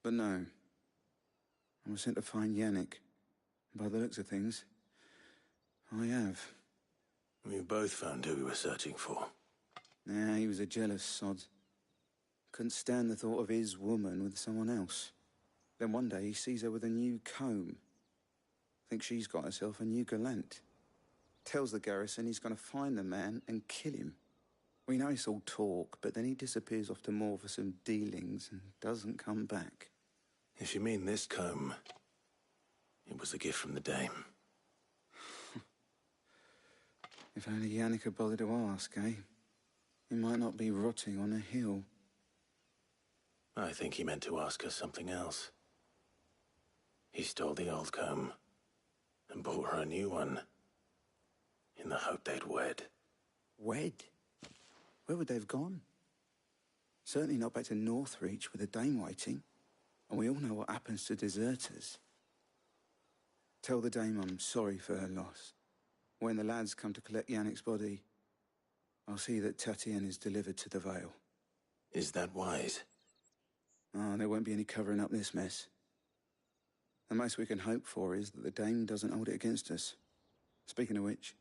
Speaker 19: But no. I was sent to find Yannick. By the looks of things, I have.
Speaker 2: We both found who we were searching for.
Speaker 19: Nah, he was a jealous sod. Couldn't stand the thought of his woman with someone else. Then one day he sees her with a new comb. Thinks she's got herself a new gallant. Tells the garrison he's going to find the man and kill him. We know it's all talk, but then he disappears off to Moor for some dealings and doesn't come back.
Speaker 2: If you mean this comb, it was a gift from the dame.
Speaker 19: If only Yannick had bothered to ask, eh? He might not be rotting on a hill.
Speaker 2: I think he meant to ask her something else. He stole the old comb and bought her a new one in the hope they'd wed.
Speaker 19: Wed? Where would they have gone? Certainly not back to Northreach with a dame waiting. And we all know what happens to deserters. Tell the dame I'm sorry for her loss. When the lads come to collect Yannick's body, I'll see that Tatienne is delivered to the Vale.
Speaker 2: Is that wise?
Speaker 19: Oh, there won't be any covering up this mess. The most we can hope for is that the dame doesn't hold it against us. Speaking of which,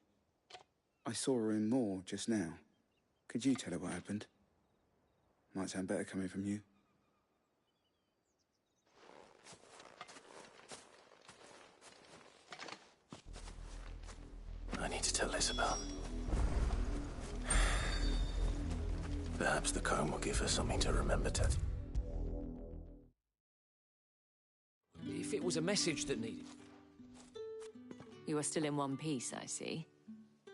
Speaker 19: I saw her in Moor just now. Could you tell her what happened? Might sound better coming from you.
Speaker 2: I need to tell Isabel. Perhaps the comb will give her something to remember, Ted.
Speaker 12: If it was a message that needed...
Speaker 1: You are still in one piece, I see.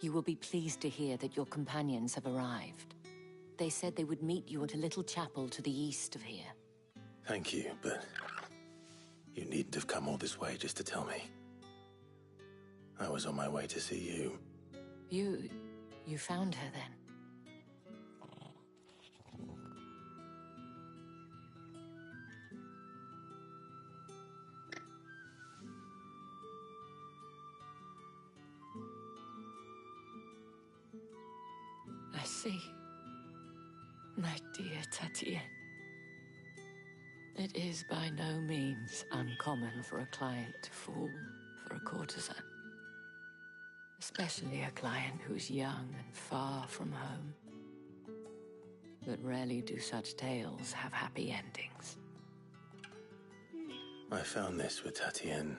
Speaker 1: You will be pleased to hear that your companions have arrived. They said they would meet you at a little chapel to the east of here.
Speaker 2: Thank you, but you needn't have come all this way just to tell me. I was on my way to see you.
Speaker 1: You found her then? I see. My dear Tatienne. It is by no means uncommon for a client to fall for a courtesan. Especially a client who's young and far from home. But rarely do such tales have happy endings.
Speaker 2: I found this with Tatienne.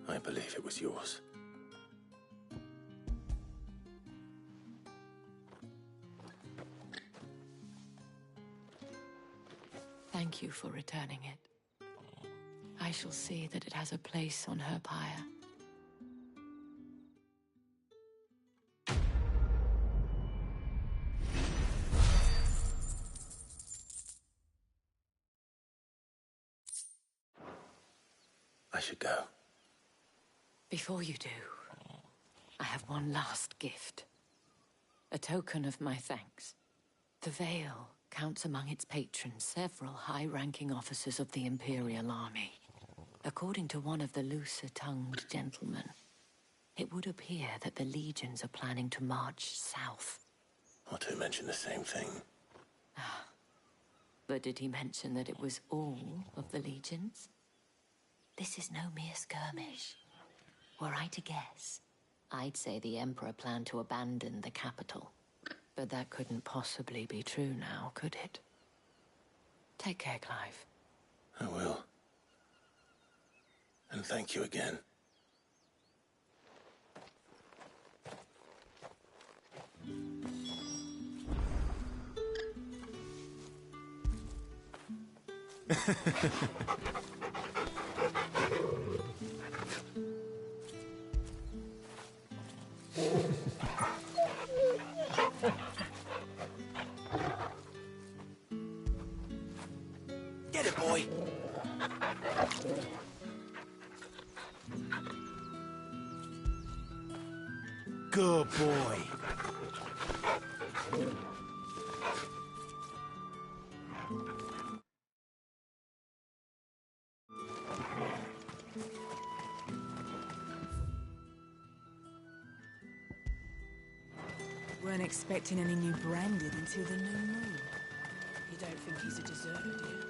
Speaker 2: I believe it was yours.
Speaker 1: Thank you for returning it. I shall see that it has a place on her pyre.
Speaker 2: I should go.
Speaker 1: Before you do, I have one last gift. A token of my thanks. The Veil counts among its patrons several high-ranking officers of the Imperial Army. According to one of the looser-tongued gentlemen, it would appear that the legions are planning to march south.
Speaker 2: Or to mention the same thing.
Speaker 1: But did he mention that it was all of the legions? This is no mere skirmish. Were I to guess, I'd say the Emperor planned to abandon the capital. But that couldn't possibly be true now, could it? Take care, Clive.
Speaker 2: I will. And thank you again.
Speaker 5: Get it, boy! Good boy.
Speaker 4: Weren't expecting any new branded until the new moon. You don't think he's a deserter, do you?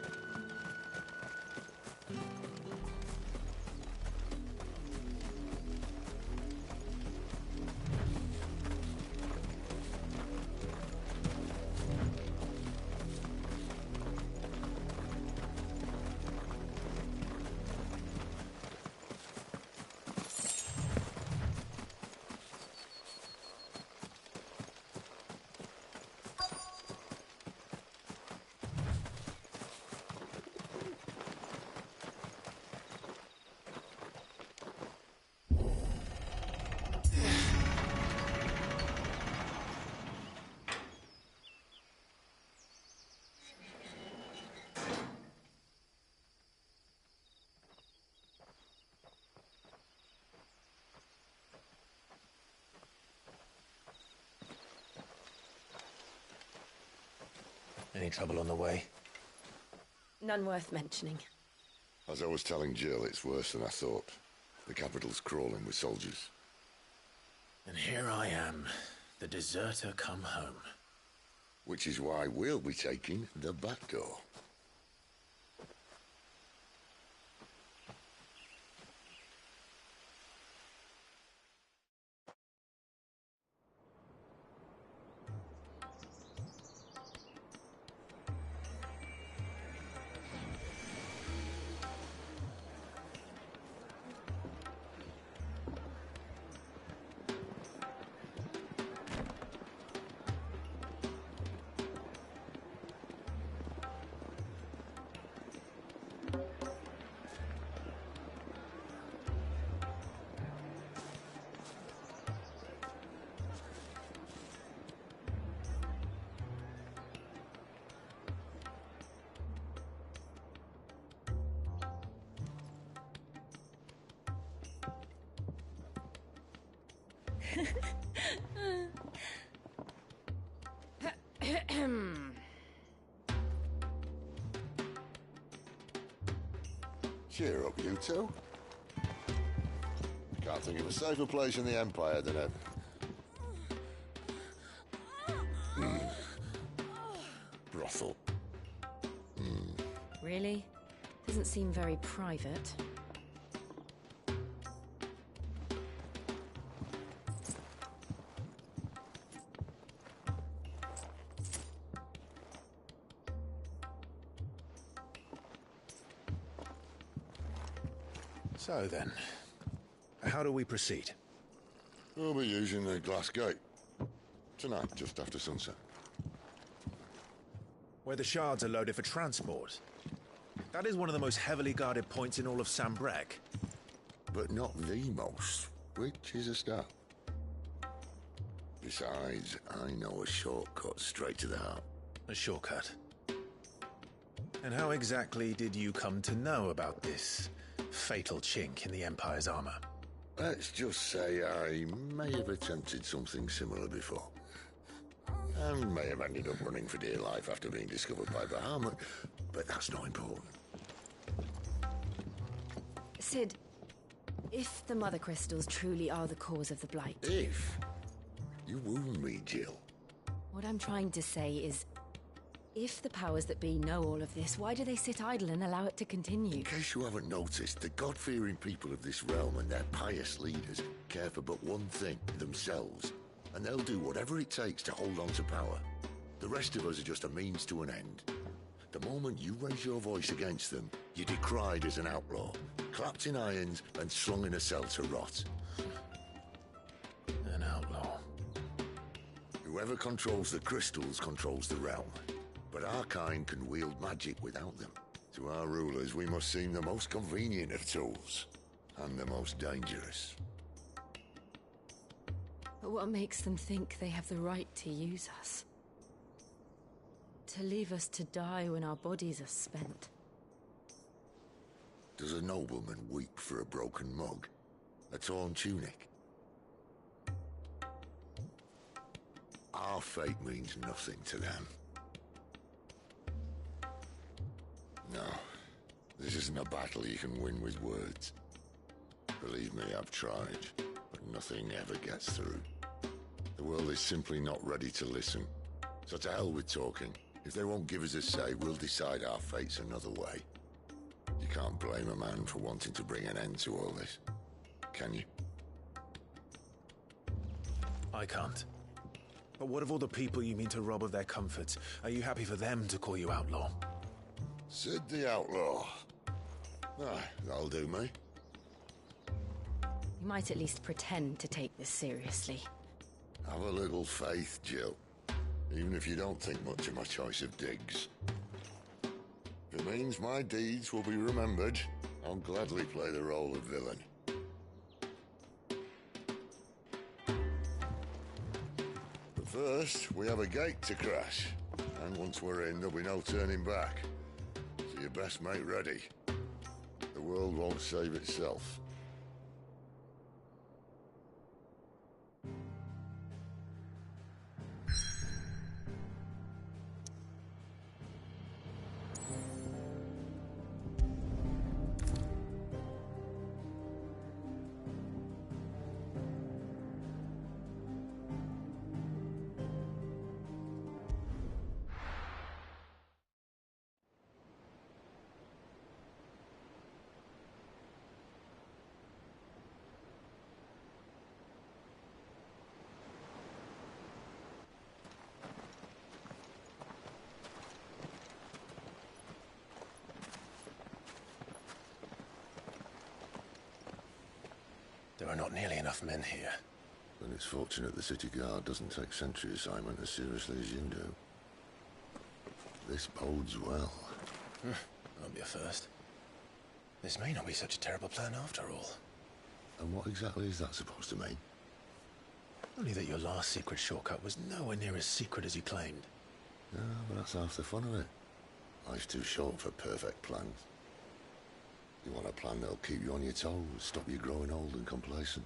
Speaker 2: Any trouble on the way?
Speaker 23: None worth mentioning.
Speaker 7: As I was telling Jill, it's worse than I thought. The capital's crawling with soldiers.
Speaker 2: And here I am, the deserter come home.
Speaker 7: Which is why we'll be taking the back door. Cheer up, you two. Can't think of a safer place in the Empire than it. Brothel.
Speaker 23: Really? Doesn't seem very private.
Speaker 2: So then, how do we proceed?
Speaker 7: We'll be using the glass gate. Tonight, just after sunset.
Speaker 2: Where the shards are loaded for transport. That is one of the most heavily guarded points in all of Sambrek.
Speaker 7: But not the most, which is a start. Besides, I know a shortcut straight to the heart.
Speaker 2: A shortcut? And how exactly did you come to know about this fatal chink in the Empire's armor?
Speaker 7: Let's just say I may have attempted something similar before. And may have ended up running for dear life after being discovered by Bahamut, but that's not important.
Speaker 23: Sid, if the Mother Crystals truly are the cause of the Blight...
Speaker 7: If? You wound me, Jill.
Speaker 23: What I'm trying to say is, if the powers that be know all of this, why do they sit idle and allow it to continue?
Speaker 7: In case you haven't noticed, the God-fearing people of this realm and their pious leaders care for but one thing, themselves. And they'll do whatever it takes to hold on to power. The rest of us are just a means to an end. The moment you raise your voice against them, you're decried as an outlaw, clapped in irons and slung in a cell to rot.
Speaker 2: An outlaw.
Speaker 7: Whoever controls the crystals controls the realm. But our kind can wield magic without them. To our rulers, we must seem the most convenient of tools, and the most dangerous.
Speaker 23: But what makes them think they have the right to use us? To leave us to die when our bodies are spent?
Speaker 7: Does a nobleman weep for a broken mug? A torn tunic? Our fate means nothing to them. No, this isn't a battle you can win with words. Believe me, I've tried, but nothing ever gets through. The world is simply not ready to listen. So to hell with talking. If they won't give us a say, we'll decide our fates another way. You can't blame a man for wanting to bring an end to all this, can you?
Speaker 2: I can't. But what of all the people you mean to rob of their comforts? Are you happy for them to call you outlaw?
Speaker 7: Sid the Outlaw. Ah, that'll do me.
Speaker 23: You might at least pretend to take this seriously.
Speaker 7: Have a little faith, Jill. Even if you don't think much of my choice of digs. If it means my deeds will be remembered, I'll gladly play the role of villain. But first, we have a gate to crash. And once we're in, there'll be no turning back. So you best make ready. The world won't save itself.
Speaker 2: There are not nearly enough men here.
Speaker 7: Then it's fortunate the city guard doesn't take sentry assignment as seriously as you do. This bodes well.
Speaker 2: That'll be a first. This may not be such a terrible plan after all.
Speaker 7: And what exactly is that supposed to mean?
Speaker 2: Only that your last secret shortcut was nowhere near as secret as you claimed.
Speaker 7: Yeah, but that's half the fun of it. Life's too short for perfect plans. You want a plan that'll keep you on your toes, stop you growing old and complacent.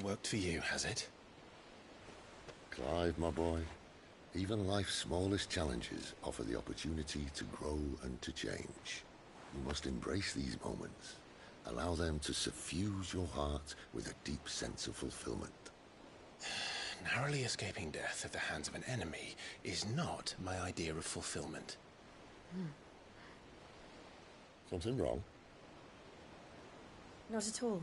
Speaker 2: Worked for you, has it?
Speaker 7: Clive, my boy, even life's smallest challenges offer the opportunity to grow and to change. You must embrace these moments. Allow them to suffuse your heart with a deep sense of fulfillment.
Speaker 2: Narrowly escaping death at the hands of an enemy is not my idea of fulfillment.
Speaker 7: Something wrong?
Speaker 6: Not at all.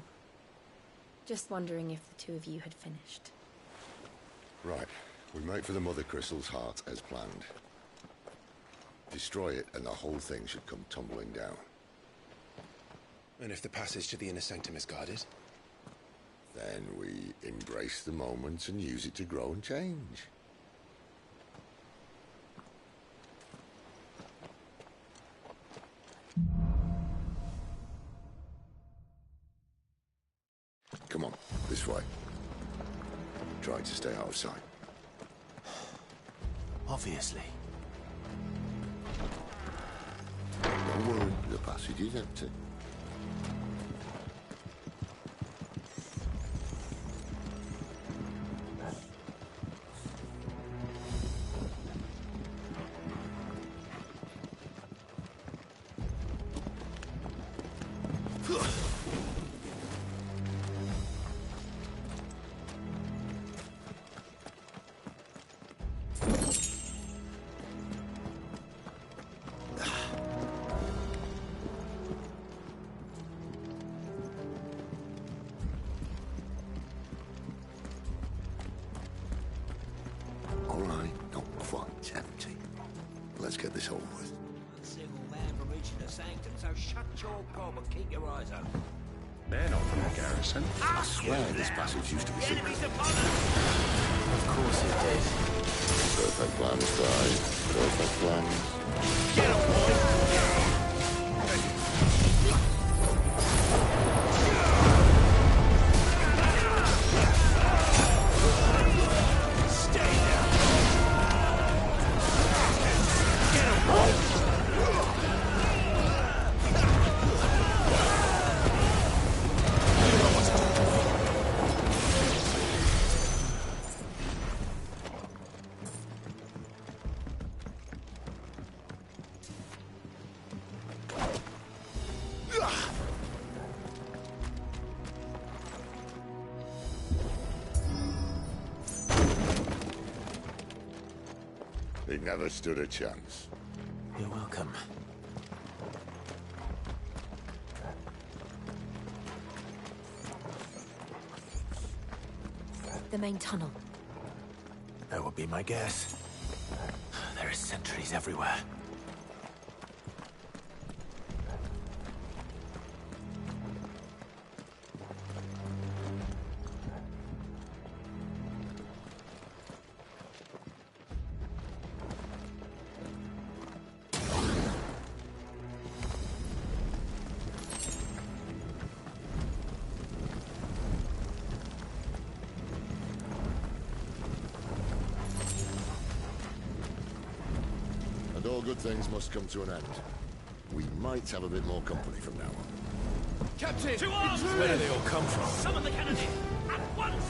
Speaker 6: Just wondering if the two of you had finished.
Speaker 7: Right. We make for the Mother Crystal's heart as planned. Destroy it and the whole thing should come tumbling down.
Speaker 2: And if the passage to the inner sanctum is guarded?
Speaker 7: Then we embrace the moment and use it to grow and change. Come on, this way. Try to stay out of sight.
Speaker 2: Obviously.
Speaker 7: Don't worry, the passage is empty. Let's get this over with.
Speaker 24: A single man from reaching the sanctum, so shut your gob and keep your eyes open.
Speaker 8: They're not from the garrison.
Speaker 7: I swear this passage used to be secret.
Speaker 24: Enemies upon us!
Speaker 2: Of course it did.
Speaker 7: Perfect plans, guys. Perfect plans.
Speaker 24: Get him, boy!
Speaker 7: He never stood a chance.
Speaker 2: You're welcome.
Speaker 6: The main tunnel.
Speaker 2: That would be my guess. There are sentries everywhere.
Speaker 7: And all good things must come to an end. We might have a bit more company from now on.
Speaker 24: Captain! To arms!
Speaker 2: Where do they all come from?
Speaker 24: Summon the cannoneer! At once!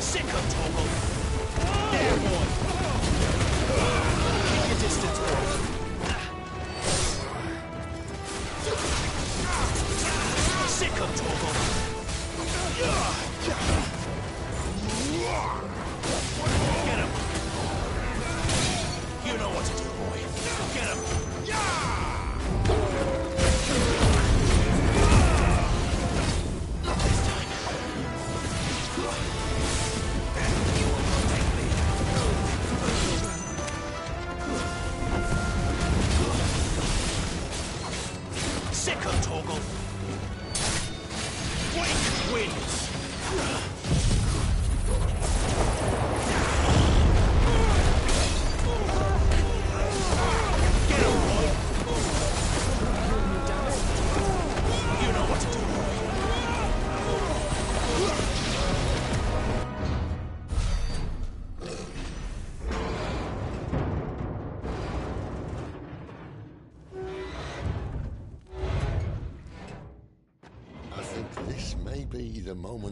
Speaker 24: Sick of Torgal! There, boy! Keep your distance, boy! Sick of Torgal! Get him! You know what to do, boy. Get him!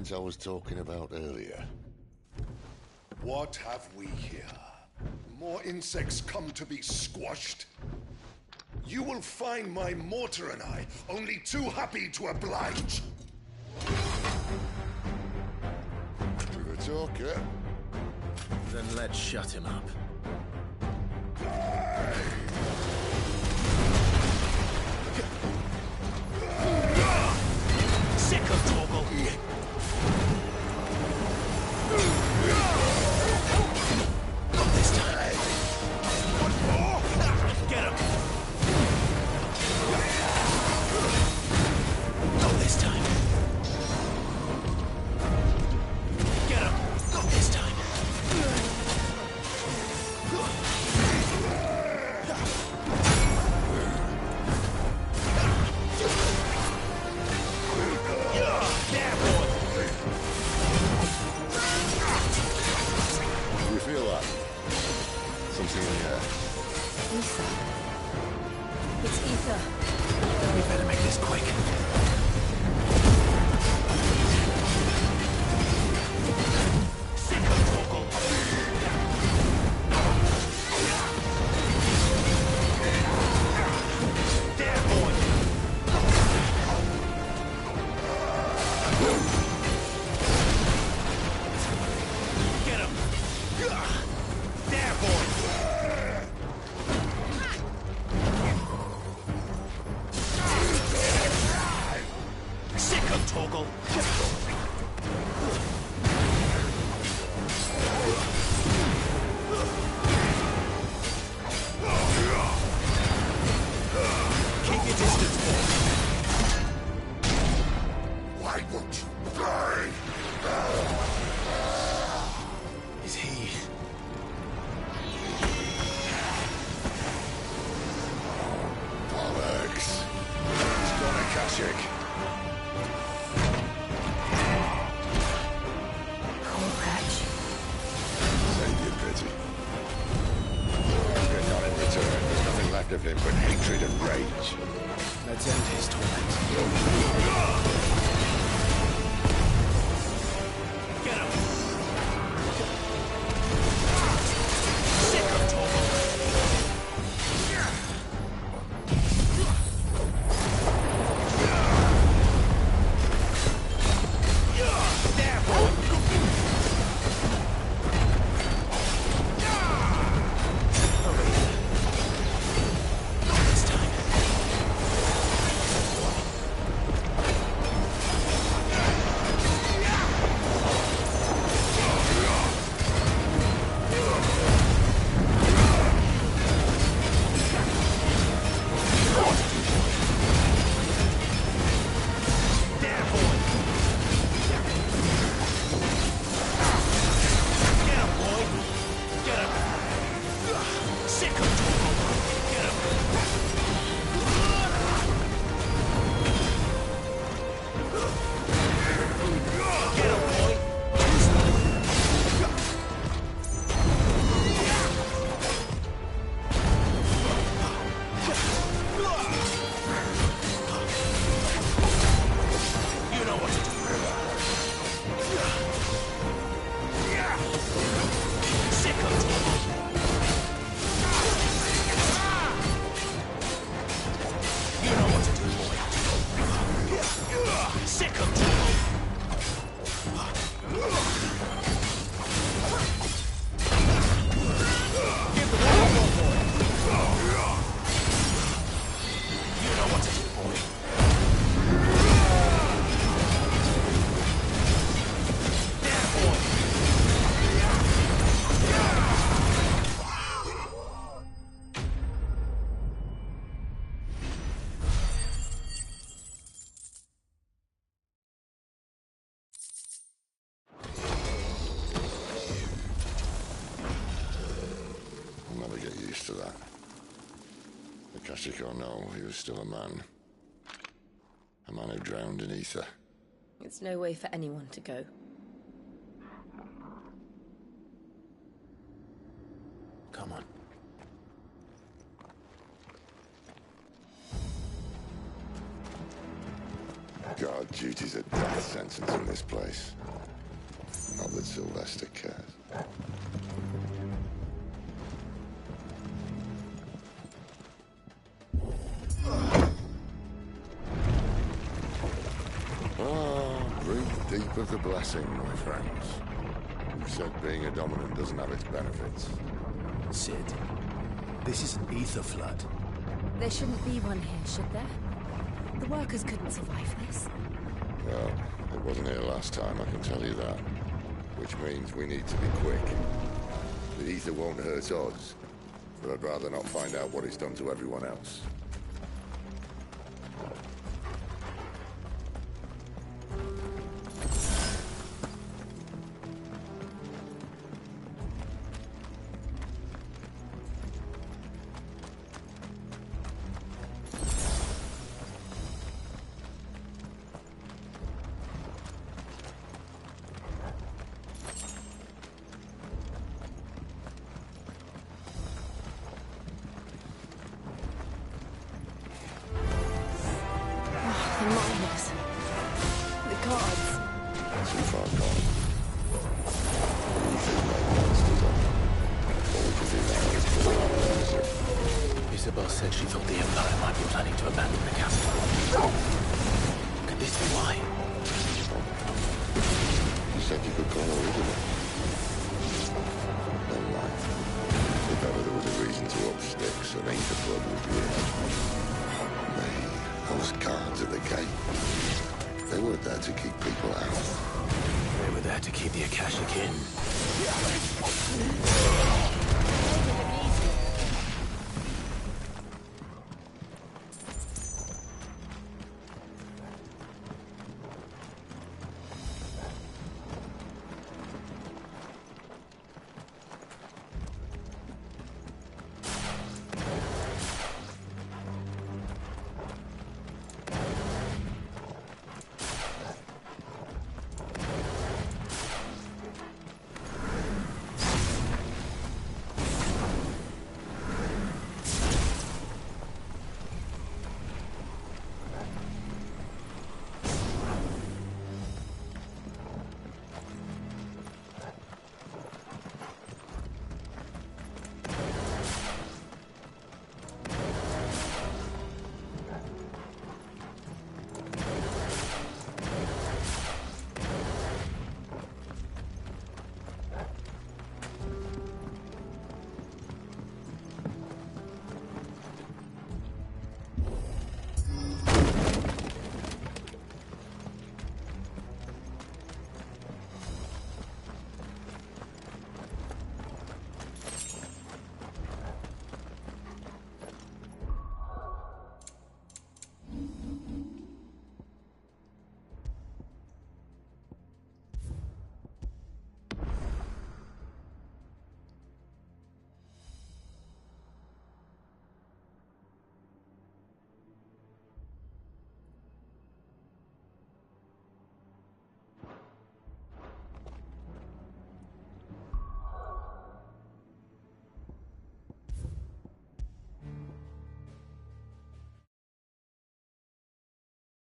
Speaker 7: ones I was talking about earlier.
Speaker 10: What have we here? More insects come to be squashed? You will find my mortar and I only too happy to oblige.
Speaker 7: To the talker.
Speaker 2: Then let's shut him up.
Speaker 16: Sick of Torgal!
Speaker 2: Not this time.
Speaker 16: One more! Get him!
Speaker 2: Not this time.
Speaker 16: Get him!
Speaker 2: Not this time.
Speaker 7: You feel that? Something in the air.
Speaker 6: Ether. It's ether.
Speaker 2: We better make this quick.
Speaker 16: Sick of Torgal! There, boy! Get him! There, boy! Sick of Torgal! Keep your distance, boy!
Speaker 10: Why won't you die?
Speaker 2: Is he?
Speaker 7: Bollocks. It's got a Kashik.
Speaker 6: Poor Patch.
Speaker 7: Save your pity. You're not in return. There's nothing left of him but hatred and rage.
Speaker 2: Let's end his torment.
Speaker 16: Get him! Sick of Torgal! There, boy!
Speaker 2: Over here. Not this time.
Speaker 16: There, boy! Get him, boy! Get him! Sick of Torgal! Get him! Get him, boy! You know what to do. Sick of Torgal! You know what to do, boy. Sick of Torgal! Give the ball a go, boy. You know what to do, boy. There, boy.
Speaker 7: I'll never get used to that. The Kashik or no, he was still a man. A man who drowned in ether.
Speaker 23: It's no way for anyone to go.
Speaker 2: Come on.
Speaker 7: God. duty's a death sentence in this place. Not that Sylvester cares. Breathe deep of the blessing, my friends. Who said being a dominant doesn't have its benefits?
Speaker 2: Sid, this is an ether flood.
Speaker 13: There shouldn't be one here, should there? The workers couldn't survive this.
Speaker 7: Well, it wasn't here last time, I can tell you that. Which means we need to be quick. The ether won't hurt us, but I'd rather not find out what it's done to everyone else.
Speaker 13: The miners. The guards.
Speaker 7: Too far gone. Ether's made monsters of them. All we can do now is pull them out of their misery.
Speaker 2: Isabel said she thought the Empire might be planning to abandon the capital. Could this be why?
Speaker 7: You said you could call her Isabel. Never mind. If ever there was a reason to up sticks, an ether flood would be it. Those guards at the gate. They weren't there to keep people out.
Speaker 2: They were there to keep the Akashic in.